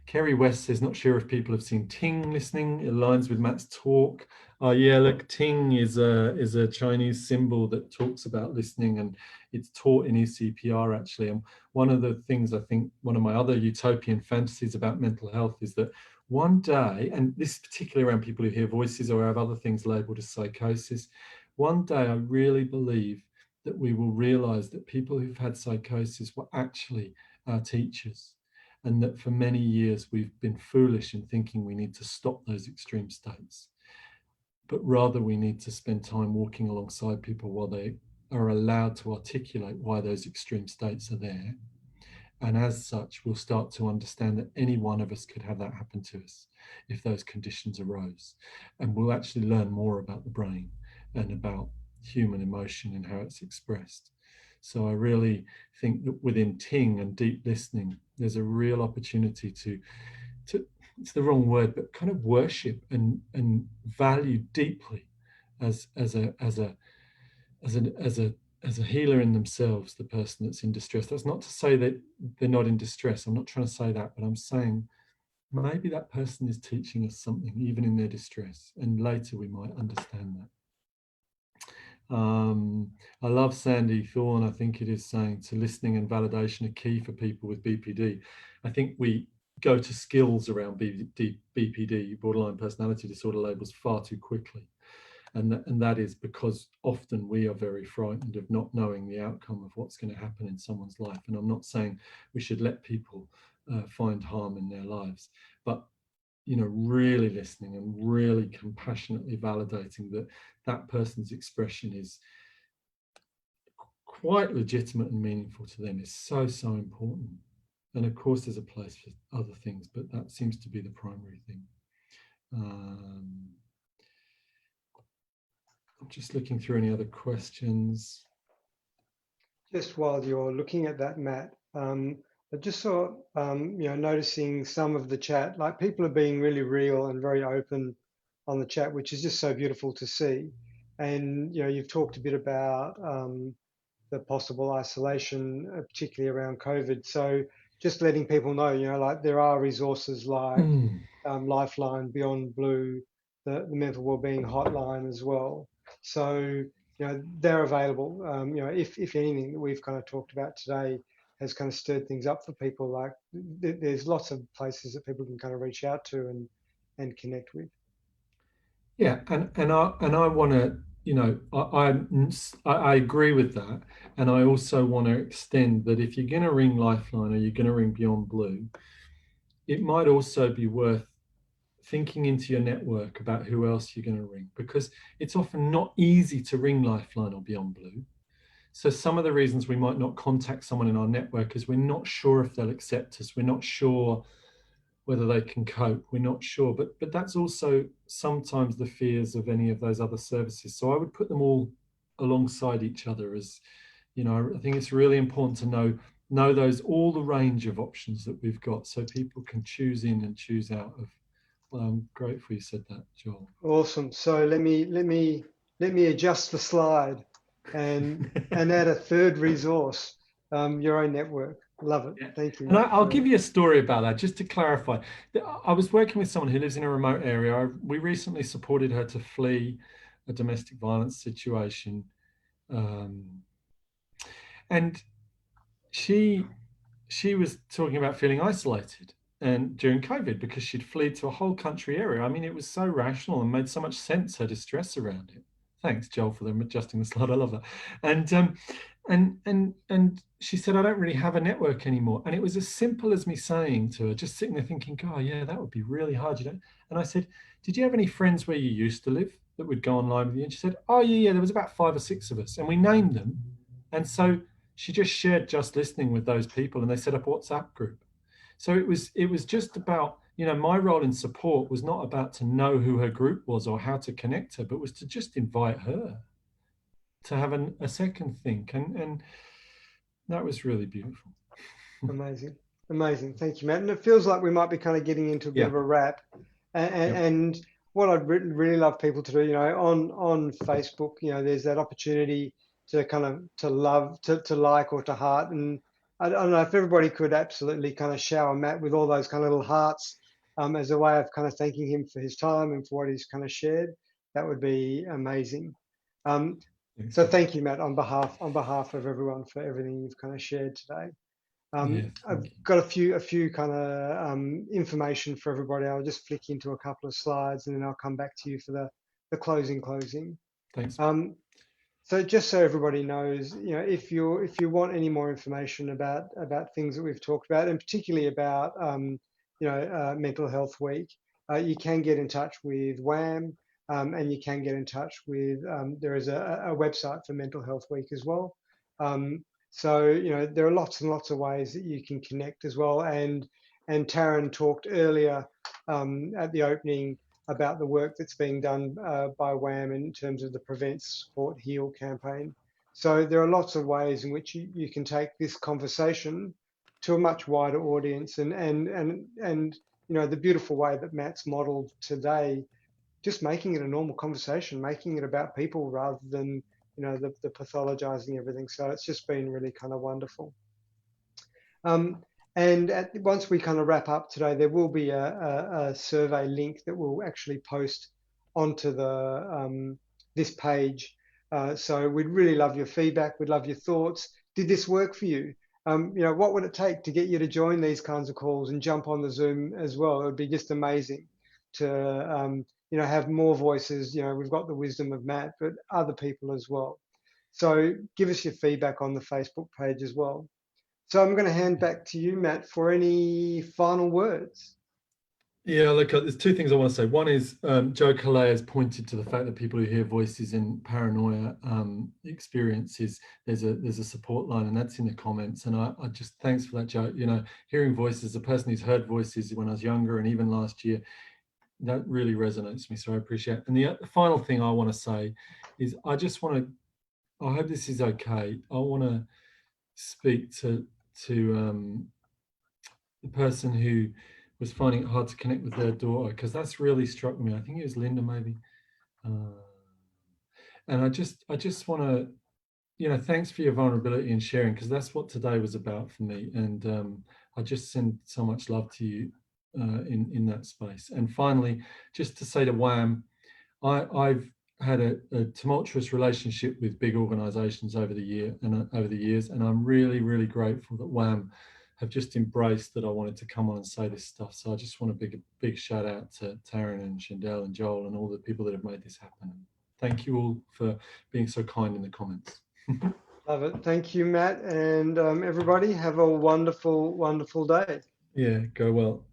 Kerry West says, not sure if people have seen Ting listening. It aligns with Matt's talk. Yeah, look, Ting is a Chinese symbol that talks about listening, and it's taught in eCPR actually. And one of the things, I think, one of my other utopian fantasies about mental health is that one day, and this is particularly around people who hear voices or have other things labeled as psychosis, one day I really believe that we will realize that people who've had psychosis were actually our teachers. And that for many years we've been foolish in thinking we need to stop those extreme states, but rather we need to spend time walking alongside people while they are allowed to articulate why those extreme states are there. And as such, we'll start to understand that any one of us could have that happen to us if those conditions arose. And we'll actually learn more about the brain and about human emotion and how it's expressed. So I really think that within Ting and deep listening, there's a real opportunity to it's the wrong word, but kind of worship and value deeply as a healer in themselves, the person that's in distress. That's not to say that they're not in distress. I'm not trying to say that, but I'm saying maybe that person is teaching us something, even in their distress, and later we might understand that. I love Sandy Thorne, I think it is, saying to listening and validation are key for people with BPD. I think we go to skills around BPD, borderline personality disorder labels, far too quickly. And that is because often we are very frightened of not knowing the outcome of what's going to happen in someone's life. And I'm not saying we should let people find harm in their lives, but really listening and really compassionately validating that that person's expression is quite legitimate and meaningful to them is so, so important. And of course, there's a place for other things, but that seems to be the primary thing. I'm just looking through any other questions. Just while you're looking at that, Matt, I just saw, noticing some of the chat, like people are being really real and very open on the chat, which is just so beautiful to see. And, you've talked a bit about the possible isolation, particularly around COVID. So just letting people know, like there are resources like Lifeline, Beyond Blue, the mental wellbeing hotline as well. So, they're available. If anything that we've kind of talked about today has kind of stirred things up for people, like there's lots of places that people can kind of reach out to and connect with. Yeah, and I want to, I agree with that, and I also want to extend that if you're going to ring Lifeline or you're going to ring Beyond Blue, it might also be worth thinking into your network about who else you're going to ring, because it's often not easy to ring Lifeline or Beyond Blue. So some of the reasons we might not contact someone in our network is we're not sure if they'll accept us. We're not sure whether they can cope. We're not sure. But that's also sometimes the fears of any of those other services. So I would put them all alongside each other as, I think it's really important to know all the range of options that we've got so people can choose in and choose out of. Well, I'm grateful you said that, Joel. Awesome. So let me adjust the slide and add a third resource, your own network. Love it. Yeah. Thank you. And I'll give you a story about that, just to clarify. I was working with someone who lives in a remote area. We recently supported her to flee a domestic violence situation. And she was talking about feeling isolated and during COVID because she'd fled to a whole country area. I mean, it was so rational and made so much sense, her distress around it. Thanks, Joel, for them adjusting the slide. I love that. And she said, I don't really have a network anymore. And it was as simple as me saying to her, just sitting there thinking, God, yeah, that would be really hard. And I said, did you have any friends where you used to live that would go online with you? And she said, oh, yeah, there was about 5 or 6 of us. And we named them. And so she just shared Just Listening with those people, and they set up a WhatsApp group. So it was just about, my role in support was not about to know who her group was or how to connect her, but was to just invite her to have a second think. And that was really beautiful. Amazing. Thank you, Matt. And it feels like we might be kind of getting into a bit of a wrap. And what I'd really love people to do, on Facebook, there's that opportunity to kind of to love, to like or to heart. And I don't know if everybody could absolutely kind of shower Matt with all those kind of little hearts as a way of kind of thanking him for his time and for what he's kind of shared. That would be amazing. So thank you, Matt, on behalf of everyone for everything you've kind of shared today. I've got a few kind of information for everybody. I'll just flick into a couple of slides and then I'll come back to you for the closing. Thanks. So just so everybody knows, if you want any more information about things that we've talked about, and particularly about Mental Health Week, you can get in touch with WAAMH, and you can get in touch with there is a website for Mental Health Week as well. So there are lots and lots of ways that you can connect as well. And Taryn talked earlier at the opening about the work that's being done by WAAMH in terms of the Prevent, Support, Heal campaign. So there are lots of ways in which you can take this conversation to a much wider audience, and the beautiful way that Matt's modeled today, just making it a normal conversation, making it about people rather than the pathologizing everything. So it's just been really kind of wonderful. And once we kind of wrap up today, there will be a survey link that will actually post onto the this page So we'd really love your feedback. We'd love your thoughts. Did this work for you? What would it take to get you to join these kinds of calls and jump on the Zoom as well? It would be just amazing to, have more voices. We've got the wisdom of Matt, but other people as well. So give us your feedback on the Facebook page as well. So I'm going to hand back to you, Matt, for any final words. Yeah, look, there's two things I want to say. One is Joe Calais has pointed to the fact that people who hear voices in paranoia experiences, there's a support line, and that's in the comments. And I just, thanks for that, Joe. Hearing voices, a person who's heard voices when I was younger and even last year, that really resonates with me. So I appreciate it. And the final thing I want to say is I hope this is okay. I want to speak to the person who was finding it hard to connect with their daughter, because that's really struck me. I think it was Linda, maybe. And I just want to, thanks for your vulnerability and sharing, because that's what today was about for me. And I just send so much love to you in that space. And finally, just to say to WAAM, I've had a tumultuous relationship with big organizations over the years, and I'm really, really grateful that WAAM have just embraced that I wanted to come on and say this stuff. So I just want a big shout out to Taryn and Shandell and Joel and all the people that have made this happen. Thank you all for being so kind in the comments. Love it. Thank you, Matt. And everybody, have a wonderful, wonderful day. Yeah, go well.